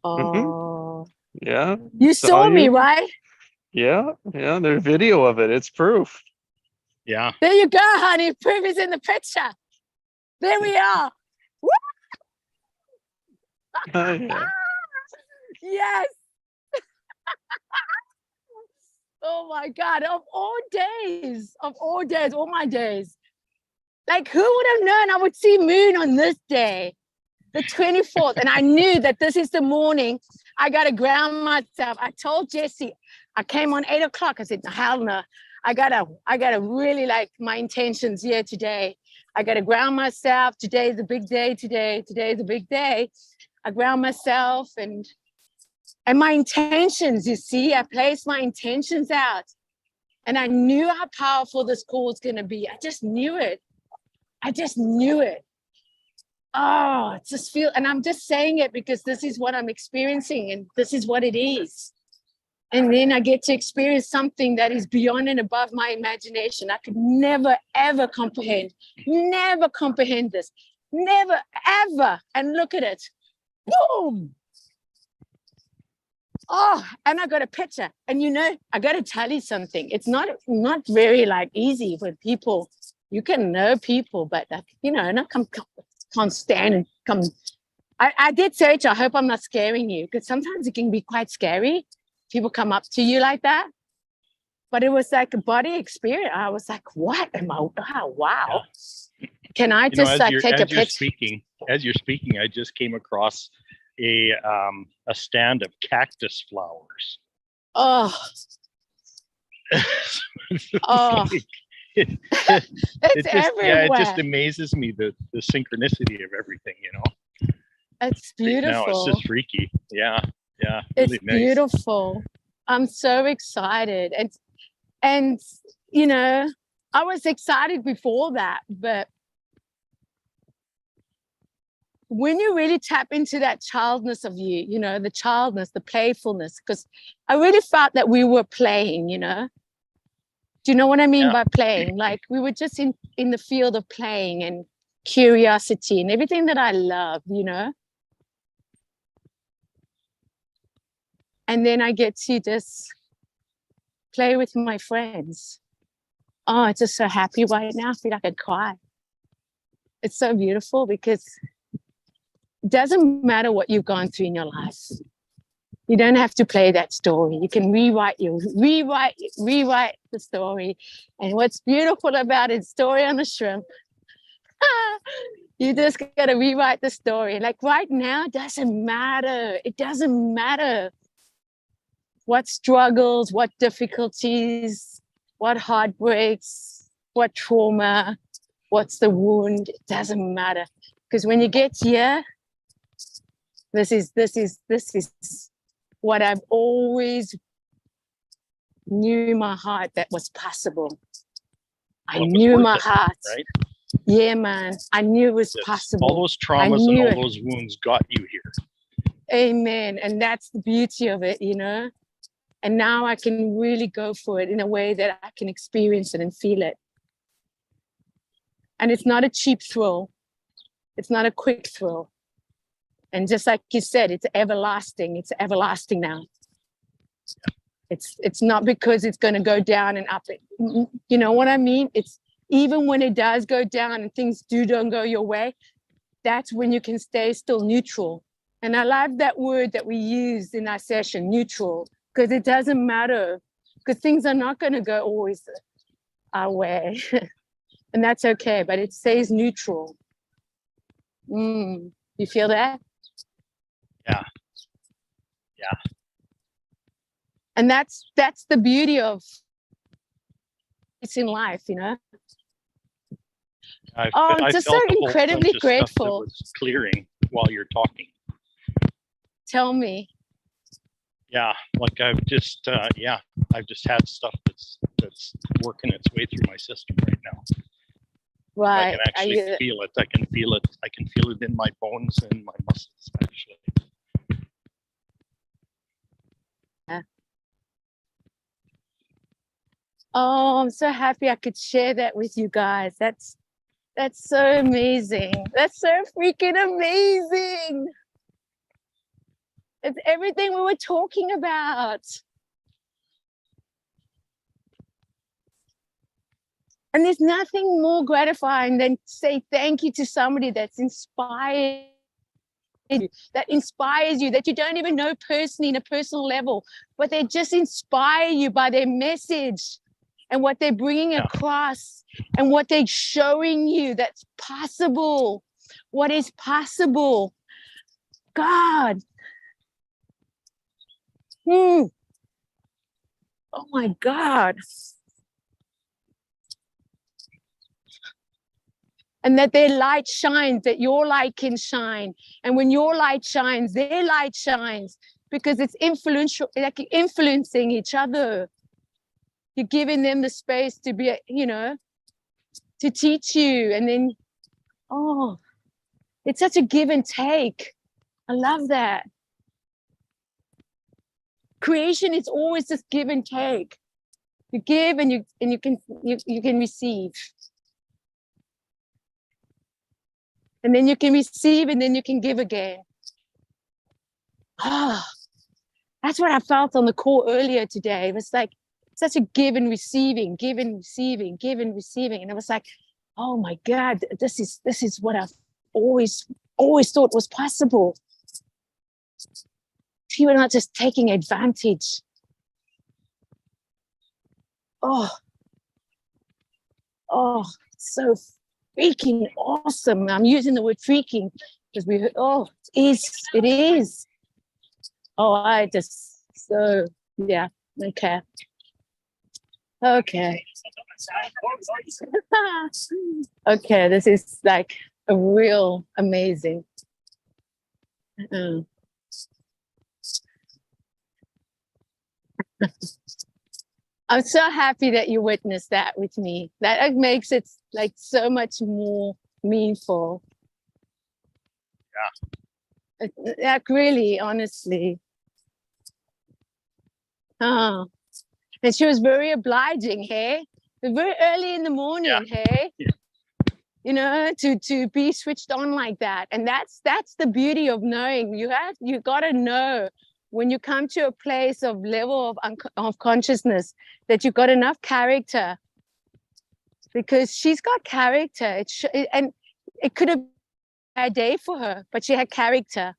Oh, Yeah. you saw me, you. right? Yeah. There's video of it. It's proof. Yeah. There you go, honey. Proof is in the picture. There we are. Woo! Yeah. Yes. Oh my God, of all my days. Like, who would have known I would see moon on this day, the 24th? And I knew that this is the morning I got to ground myself. I told Jesse, I came on 8 o'clock. I said, hell no, I gotta really like my intentions here today. I got to ground myself. Today is a big day. Today is a big day. I ground myself and my intentions, you see, I placed my intentions out and I knew how powerful this call was going to be. I just knew it. Oh, it's just and I'm just saying it because this is what I'm experiencing and this is what it is. And then I get to experience something that is beyond and above my imagination. I could never, ever comprehend this. Never, ever. And look at it. Boom. Oh, and I got a picture. And I got to tell you something. It's not very like easy with people. You can know people, but not can't stand and come. I did say to her, I hope I'm not scaring you, because sometimes it can be quite scary. People come up to you like that. But it was like a body experience. I was like, what am I? Oh, wow. Yeah. Can I just take a picture? As you're speaking, I just came across a stand of cactus flowers. Oh. Oh. It's everywhere. Yeah, it just amazes me the synchronicity of everything, It's beautiful. No, it's just freaky. Yeah. It's really nice. Beautiful. I'm so excited. And I was excited before that, but when you really tap into that childness of you, the childness, the playfulness, because I really felt that we were playing, Do you know what I mean by playing? Like we were just in the field of playing and curiosity and everything that I love, And then I get to just play with my friends. Oh, I'm just so happy right now. I feel like I'd cry. It's so beautiful because it doesn't matter what you've gone through in your life. You don't have to play that story. You can rewrite the story. And what's beautiful about it, Story on a Shrimp, you just got to rewrite the story. Like right now, it doesn't matter. It doesn't matter what struggles, what difficulties, what heartbreaks, what trauma, what's the wound. It doesn't matter. Because when you get here, this is what I've always knew in my heart that was possible. I knew in my heart. Right? Yeah, man. I knew it was possible. All those traumas and all those wounds got you here. Amen. And that's the beauty of it, you know. And now I can really go for it in a way that I can experience it and feel it. And it's not a cheap thrill. It's not a quick thrill. And just like you said, it's everlasting. It's everlasting now. It's not because it's going to go down and up. You know what I mean? It's even when it does go down and things don't go your way, that's when you can stay still neutral. And I love that word that we used in our session, neutral, because it doesn't matter, because things are not going to go always our way. And that's okay, but it stays neutral. You feel that? Yeah. Yeah. And that's the beauty of it's in life, you know. I'm just so incredibly grateful. That was clearing while you're talking. Tell me. Yeah, like I've just had stuff that's working its way through my system right now. Right. I can actually feel it. I can feel it. I can feel it in my bones and my muscles, actually. Yeah. Oh, I'm so happy I could share that with you guys. That's so amazing. That's so freaking amazing. It's everything we were talking about. And there's nothing more gratifying than say thank you to somebody that's inspired you, that inspires you, that you don't even know personally in a personal level, but they just inspire you by their message and what they're bringing across and what they're showing you that's possible, what is possible. God. Oh my God. And that their light shines, that your light can shine. And when your light shines, their light shines, because it's influential, like influencing each other. You're giving them the space to be, you know, to teach you. And then, oh, it's such a give and take. I love that. Creation is always just give and take. You give and you can receive. And then you can receive and then you can give again. Oh, that's what I felt on the call earlier today. It was like such a give and receiving, give and receiving, give and receiving. And it was like, oh my God, this is what I've always thought was possible. People are not just taking advantage. Oh, it's so freaking awesome. I'm using the word freaking because it is. Oh, I just, so, yeah, okay. Okay. Okay, this is like a real amazing. I'm so happy that you witnessed that with me. That makes it like so much more meaningful. Yeah. Like really, honestly. Oh. And she was very obliging, hey? Very early in the morning, hey? Yeah. You know, to be switched on like that. And that's the beauty of knowing. You got to know when you come to a place of level of consciousness that you've got enough character, because she's got character. And it could have been a bad day for her, but she had character.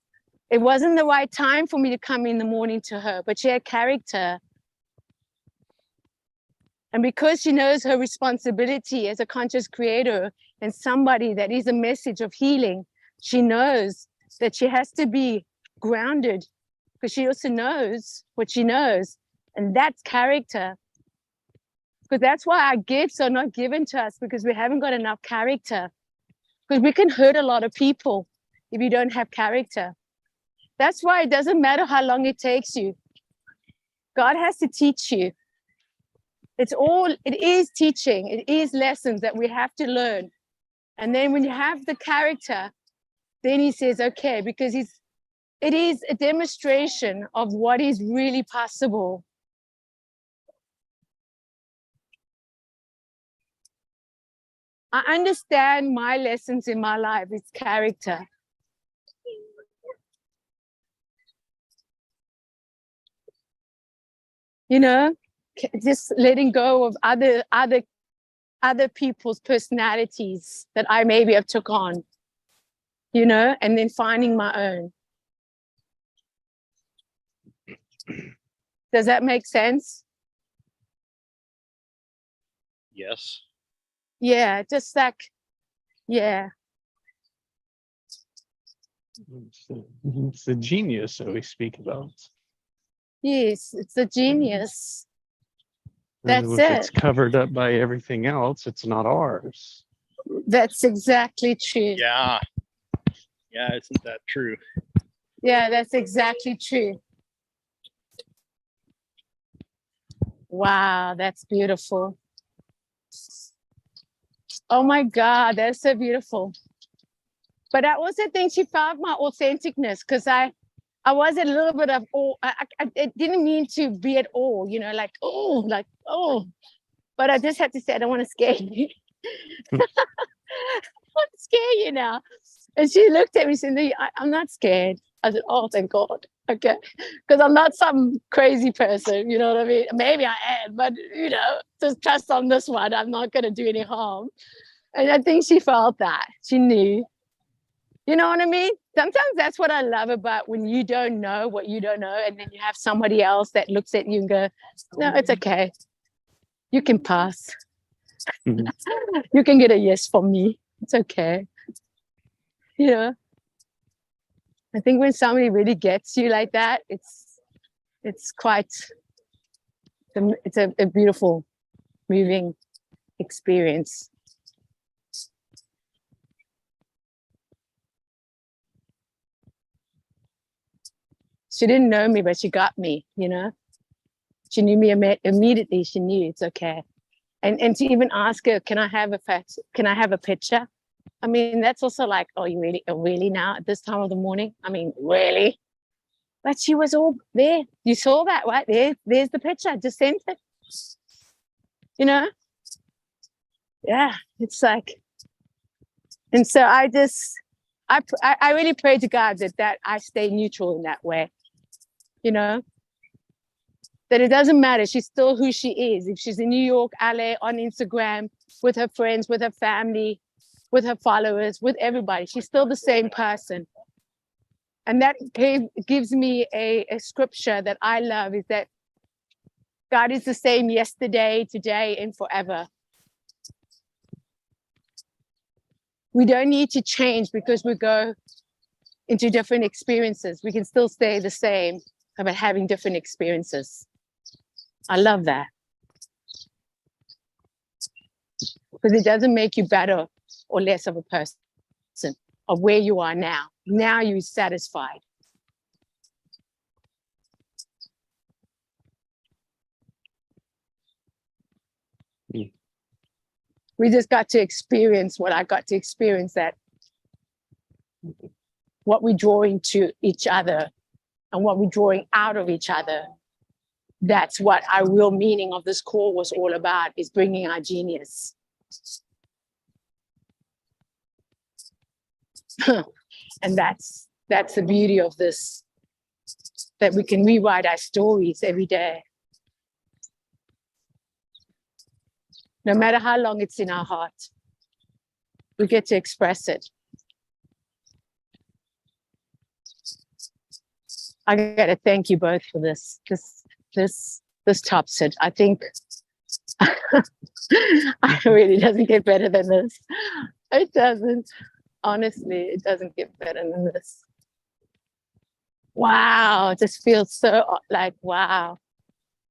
It wasn't the right time for me to come in the morning to her, but she had character. And because she knows her responsibility as a conscious creator and somebody that is a message of healing, she knows that she has to be grounded, because she also knows what she knows, and that's character. Because that's why our gifts are not given to us, because we haven't got enough character. Because we can hurt a lot of people if you don't have character. That's why it doesn't matter how long it takes you. God has to teach you. It is teaching, it is lessons that we have to learn. And then when you have the character, then he says, okay, because it is a demonstration of what is really possible. I understand my lessons in my life, it's character. You know, just letting go of other people's personalities that I maybe have took on, you know, and then finding my own. Does that make sense? Yes. Yeah, just like, yeah. It's the genius that we speak about. Yes, it's a genius. And That's if it. it's covered up by everything else, it's not ours. That's exactly true. Yeah. Yeah, isn't that true? Yeah, that's exactly true. Wow, that's beautiful. Oh my God, that's so beautiful. But I also think she found my authenticness, because I was a little bit of awe. I didn't mean to be at all, you know, like, oh. But I just had to say, I don't want to scare you. I want to scare you now. And she looked at me and said, no, I'm not scared. I said, oh, thank God. Okay. Because I'm not some crazy person, you know what I mean? Maybe I am, but, you know, just trust on this one. I'm not going to do any harm. And I think she felt that. She knew. You know what I mean? Sometimes that's what I love about when you don't know what you don't know, and then you have somebody else that looks at you and go, no, it's okay. You can pass. Mhm. You can get a yes from me. It's okay. You know? I think when somebody really gets you like that, it's quite, it's a beautiful, moving experience. She didn't know me, but she got me, you know? She knew me immediately. She knew it's okay. And to even ask her, can I have a picture? I mean, that's also like, oh, you really now at this time of the morning? I mean, really? But she was all there. You saw that, right? There's the picture. I just sent it. You know? Yeah, it's like, and so I really pray to God that I stay neutral in that way. You know? That it doesn't matter. She's still who she is. If she's in New York, LA, on Instagram, with her friends, with her family, with her followers, with everybody, she's still the same person. And that gives me a scripture that I love, is that God is the same yesterday, today, and forever. We don't need to change because we go into different experiences. We can still stay the same, but having different experiences. I love that. Because it doesn't make you better or less of a person of where you are now. Now you're satisfied. Mm. We just got to experience what I got to experience, that what we draw into each other and what we're drawing out of each other. That's what our real meaning of this call was all about, is bringing our genius. And that's the beauty of this that we can rewrite our stories every day. No matter how long it's in our heart, we get to express it. I gotta thank you both for this. This tops it. I think it really doesn't get better than this. It doesn't. Honestly, it doesn't get better than this. Wow, it just feels so like wow.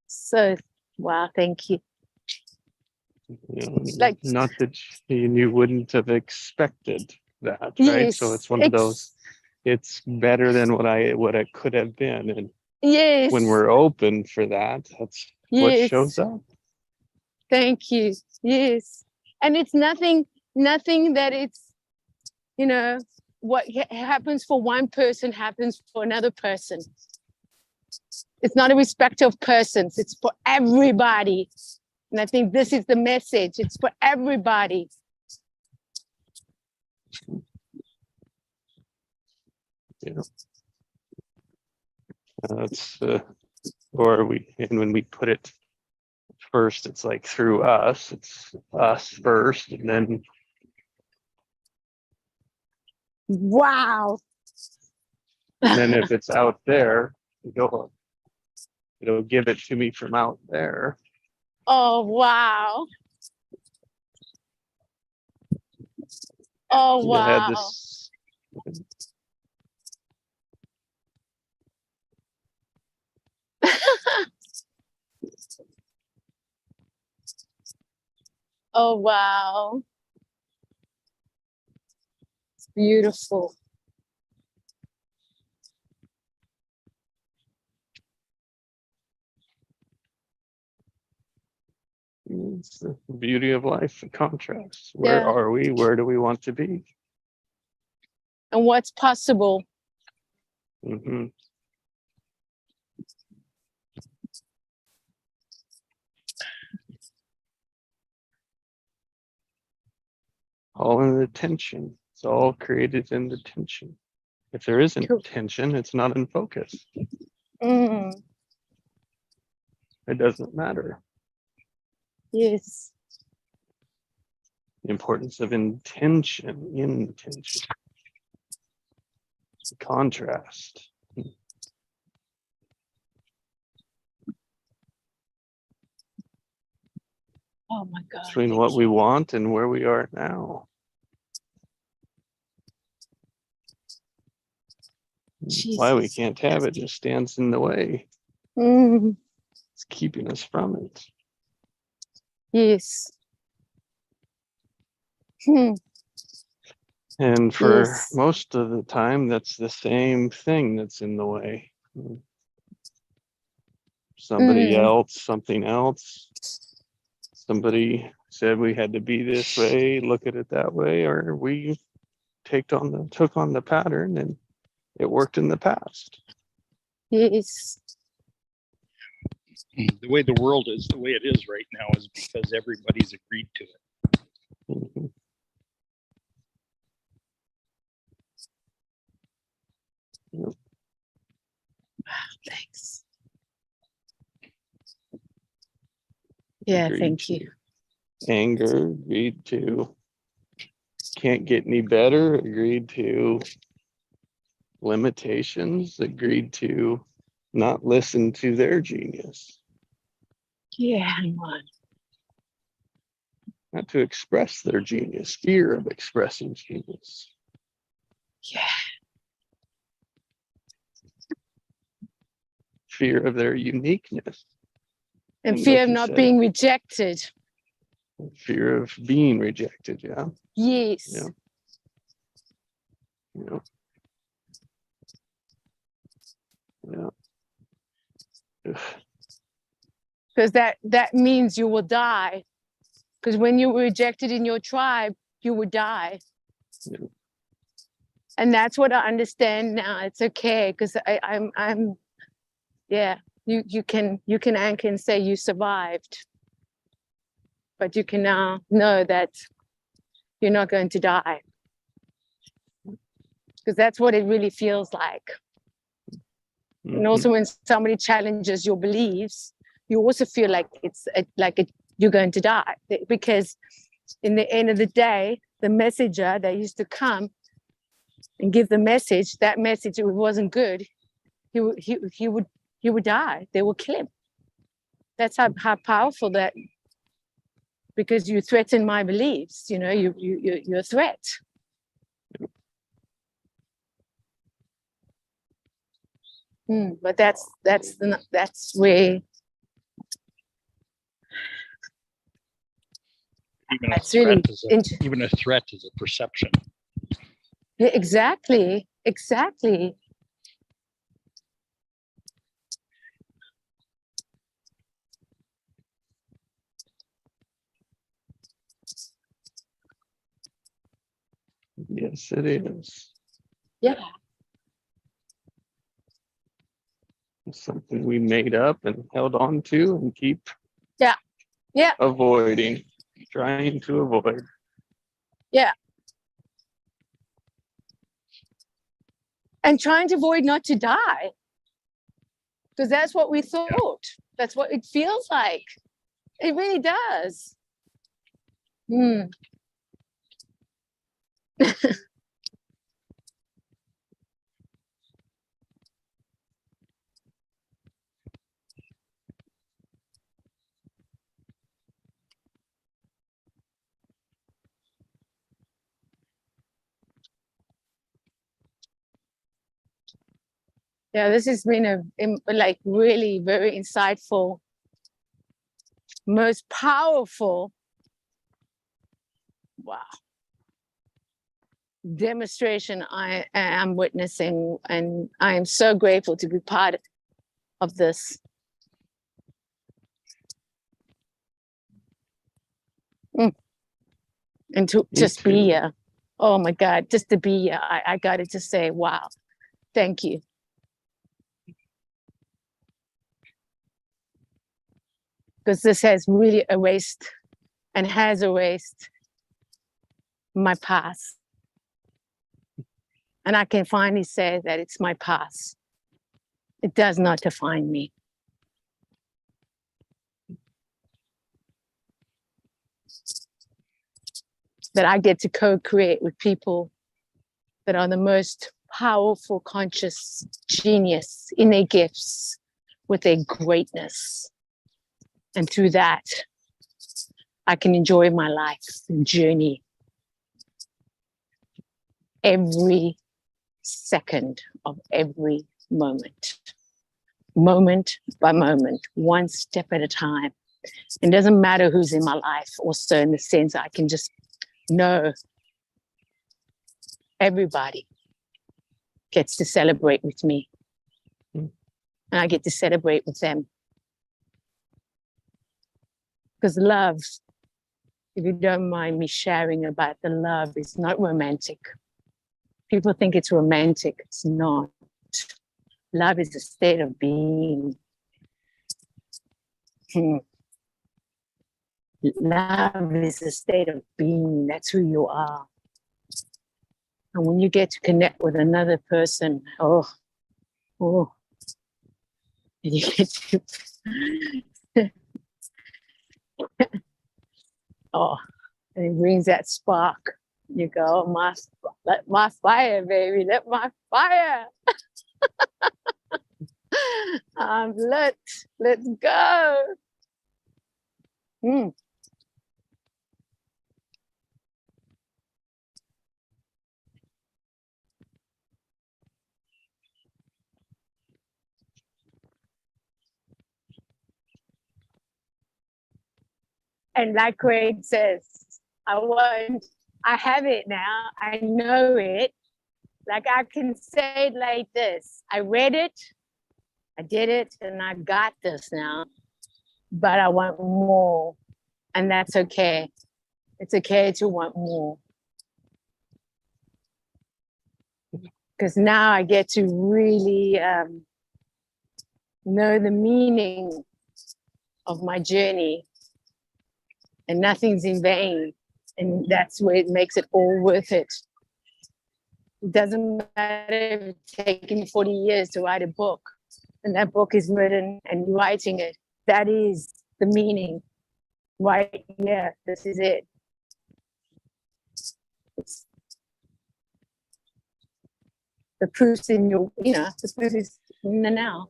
So wow, thank you. You know, Like- not that you wouldn't have expected that, right? Yes, So it's one of those, it's better than what it could have been. And Yes. when we're open for that, that's what Yes. shows up. Thank you. Yes. And it's nothing that it's, you know, what happens for one person happens for another person. It's not a respect of persons. It's for everybody. And I think this is the message. It's for everybody. You know, that's and when we put it first, it's like through us. It's us first, and then Wow. if it's out there, it'll give it to me from out there. Oh, wow. Oh, You had wow. this. Oh, wow. It's beautiful. It's the beauty of life, the contrast. Where Yeah. are we? Where do we want to be? And what's possible. Mm-hmm. All in the tension. It's all created in the tension. If there isn't Cool. tension, it's not in focus. Mm, It doesn't matter. yes. The importance of intention, the contrast. Oh, my God. Between thank what you. we want and where we are now. Why we Jesus. can't have it just stands in the way. Mm, It's keeping us from it. yes. Hmm. And for Yes. most of the time, that's the same thing that's in the way. Somebody else, something else. Somebody said we had to be this way, look at it that way, or we took on the pattern and it worked in the past. Yes. The way the world is the way it is right now is because everybody's agreed to it. Mhm. Yep. Thanks. Yeah, Agreed thank to. you. Anger, agreed to. Can't get any better, agreed to. Limitations, agreed to not listen to their genius. Yeah, hang on. Not to express their genius, fear of expressing genius. Yeah. Fear of their uniqueness. And Like fear of you not said. being rejected. Fear of being rejected, yeah. Yes. Yeah. Yeah. Yeah. Ugh. Because that means you will die. Because when you were rejected in your tribe, you would die. Yeah. And that's what I understand now. It's okay because I'm yeah, you can anchor and say you survived. But you can now know that you're not going to die. Because that's what it really feels like. And also when somebody challenges your beliefs, you also feel like you're going to die, because in the end of the day, the messenger that used to come and give the message, that message, if it wasn't good, he would die. They will kill him. That's how powerful that, because you threaten my beliefs, you know, you're a threat. But that's where Even a threat is a perception. Yeah, exactly. Yes, it is. Yeah. It's something we made up and held on to and keep avoiding, trying to avoid. Yeah. And trying to avoid not to die. Because that's what we thought. That's what it feels like. It really does. Yeah, this has been a really very insightful, most powerful, demonstration I am witnessing, and I am so grateful to be part of this. And to just be here. Oh my God, just to be here. I got to just say, wow, thank you. Because this has really erased and has erased my past. And I can finally say that it's my past. It does not define me. That I get to co-create with people that are the most powerful, conscious genius in their gifts, with their greatness. And through that, I can enjoy my life and journey every second of every moment by moment, one step at a time. It doesn't matter who's in my life, also in the sense I can just know everybody gets to celebrate with me. And I get to celebrate with them. Because love, if you don't mind me sharing about the love, is not romantic. People think it's romantic. It's not. Love is a state of being. Love is a state of being. That's who you are. And when you get to connect with another person, and you get to and it brings that spark. You go, let my fire, baby, let my fire. I'm lit. Let's go. And like Craig says, I have it now. I know it. Like I can say it like this. I read it, I did it, and I got this now. But I want more. And that's okay. It's okay to want more. Because now I get to really know the meaning of my journey. And nothing's in vain. And that's where it makes it all worth it. It doesn't matter if it's taken 40 years to write a book. and that book is written and you're writing it, that is the meaning. Right here, this is it. It's, the proof's in your, you know, the proof is in the now.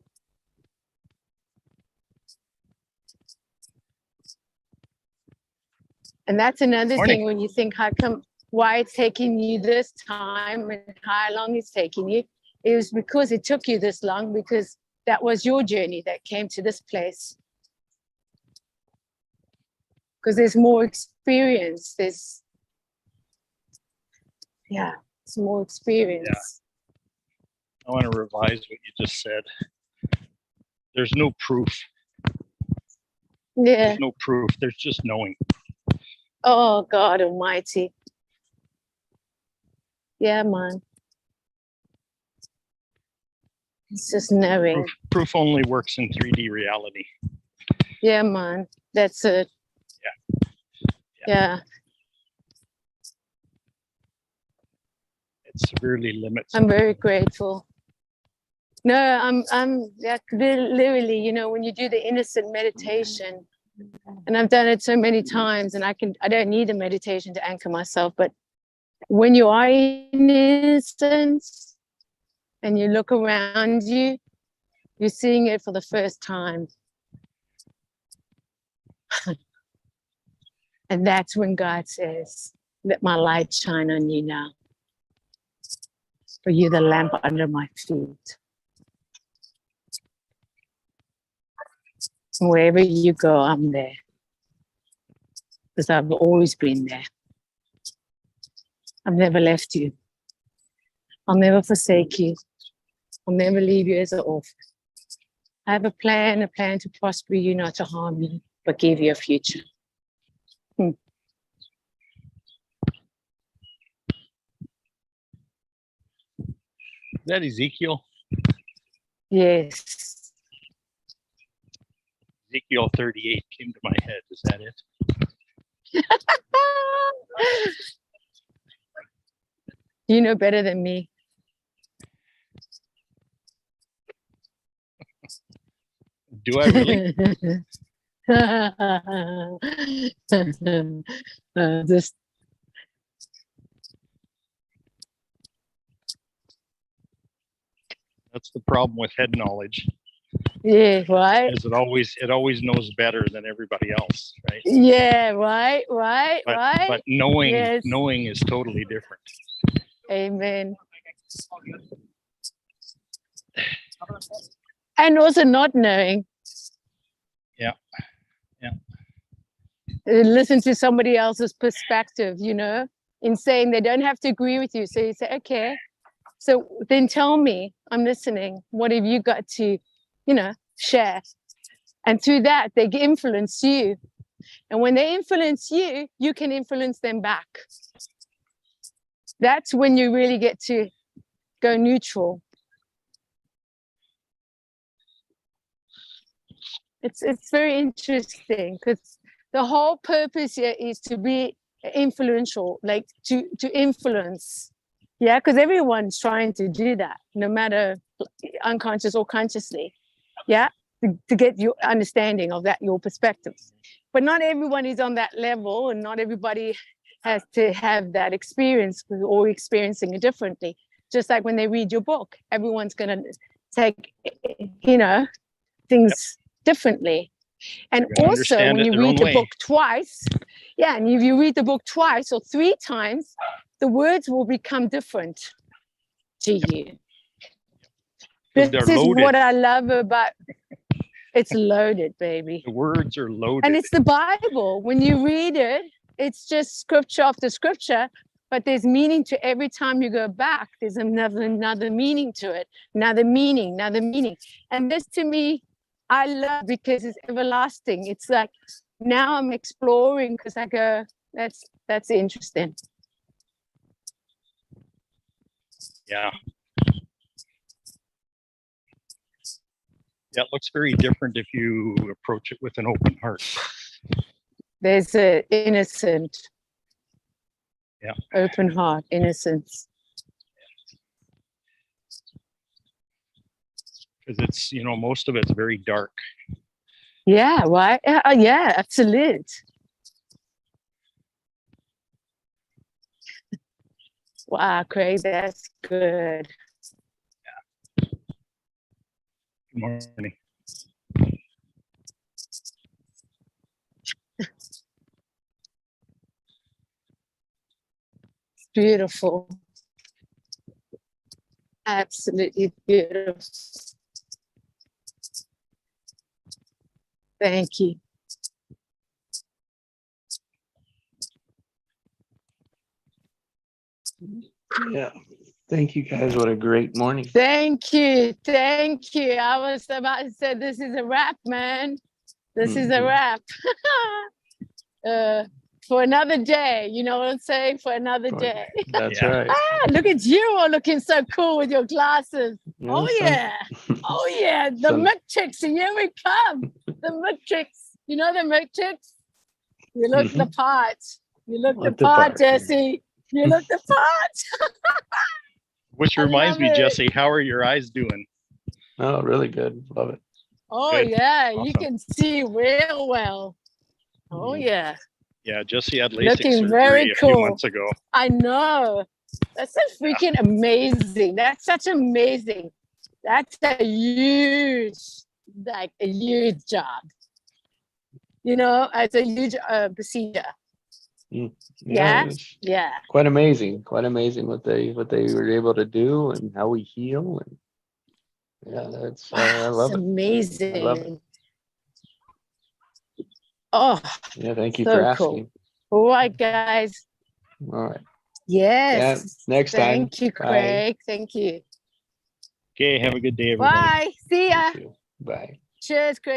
And that's another thing when you think, how come, why it's taking you this time and how long it's taking you. It was because it took you this long, because that was your journey that came to this place. Because there's more experience, there's more experience. Yeah. I want to revise what you just said. There's no proof. Yeah. There's no proof. There's just knowing. Oh, God Almighty. Yeah, man. It's just knowing. Proof only works in 3D reality. Yeah, man. That's it. Yeah. It severely limits. I'm very grateful. No, I'm like literally, you know, when you do the innocent meditation, and I've done it so many times, and I don't need a meditation to anchor myself, but when you are in innocence and you look around you, you're seeing it for the first time. And that's when God says, let my light shine on you now. For you, the lamp under my feet. Wherever you go, I'm there. Because I've always been there. I've never left you. I'll never forsake you. I'll never leave you as an orphan. I have a plan to prosper you, not to harm you, but give you a future. Is that Ezekiel? Yes. Ezekiel 38 came to my head. Is that it? You know better than me. Do I really? Just That's the problem with head knowledge. yeah, right. Is it always knows better than everybody else, right? Yeah, right. But knowing Yes. knowing is totally different. Amen. And also not knowing. Yeah. Listen to somebody else's perspective, you know, in saying they don't have to agree with you. So you say, okay, so then tell me, I'm listening. What have you got to, you know, share? And through that, they influence you. And when they influence you, you can influence them back. That's when you really get to go neutral. It's very interesting because the whole purpose here is to be influential, like to influence. Yeah, because everyone's trying to do that, no matter unconscious or consciously. Yeah, to get your understanding of that, your perspective. But not everyone is on that level, and not everybody has to have that experience or experiencing it differently. Just like when they read your book, everyone's going to take, you know, things differently. And also when you read the book twice, and if you read the book twice or 3 times, the words will become different to you. This is what I love about it's loaded, baby. The words are loaded. And it's the Bible. When you read it, it's just scripture after scripture, but there's meaning to every time you go back. There's another meaning to it, another meaning. And this to me, I love because it's everlasting. It's like now I'm exploring because I go, that's interesting. Yeah. Yeah, it looks very different if you approach it with an open heart. There's an innocent, open heart, innocence. because it's, you know, most of it's very dark. Yeah, right. Yeah, absolute. Wow, Craig, that's good. Good morning. Beautiful. Absolutely beautiful. Thank you. Yeah. Thank you guys. What a great morning. Thank you. Thank you. I was about to say this is a wrap, man. This is a Mhm. wrap. For another day, you know what I'm saying? For another For- day. That's Yeah. right. Look at you all looking so cool with your glasses. Oh yeah. Oh yeah. The Some- milk chicks, here we come. The milk chicks. You know the milk chicks? You look the part. You look the Look the part, part. Jesse. You look the part. Which I reminds love me, it. Jesse, how are your eyes doing? Oh, really good. Love it. Oh Good. yeah, you Awesome. can see real well. Oh yeah. Yeah, Jesse had LASIK Looking surgery very a few cool. months ago. I know. That's so freaking amazing. That's such amazing. That's a huge, like a huge job. You know, it's a huge procedure. Yeah? It's Yeah. quite amazing. Quite amazing what they were able to do and how we heal. And yeah, that's I Wow, love it's it. amazing. I love it. Oh, Yeah, thank you so for cool. asking. All right, guys. All right. Yes. Yeah, next time. Thank you, Bye. Craig. Thank you. Okay, have a good day, everybody. Bye. See You ya. too. Bye. Cheers, Craig.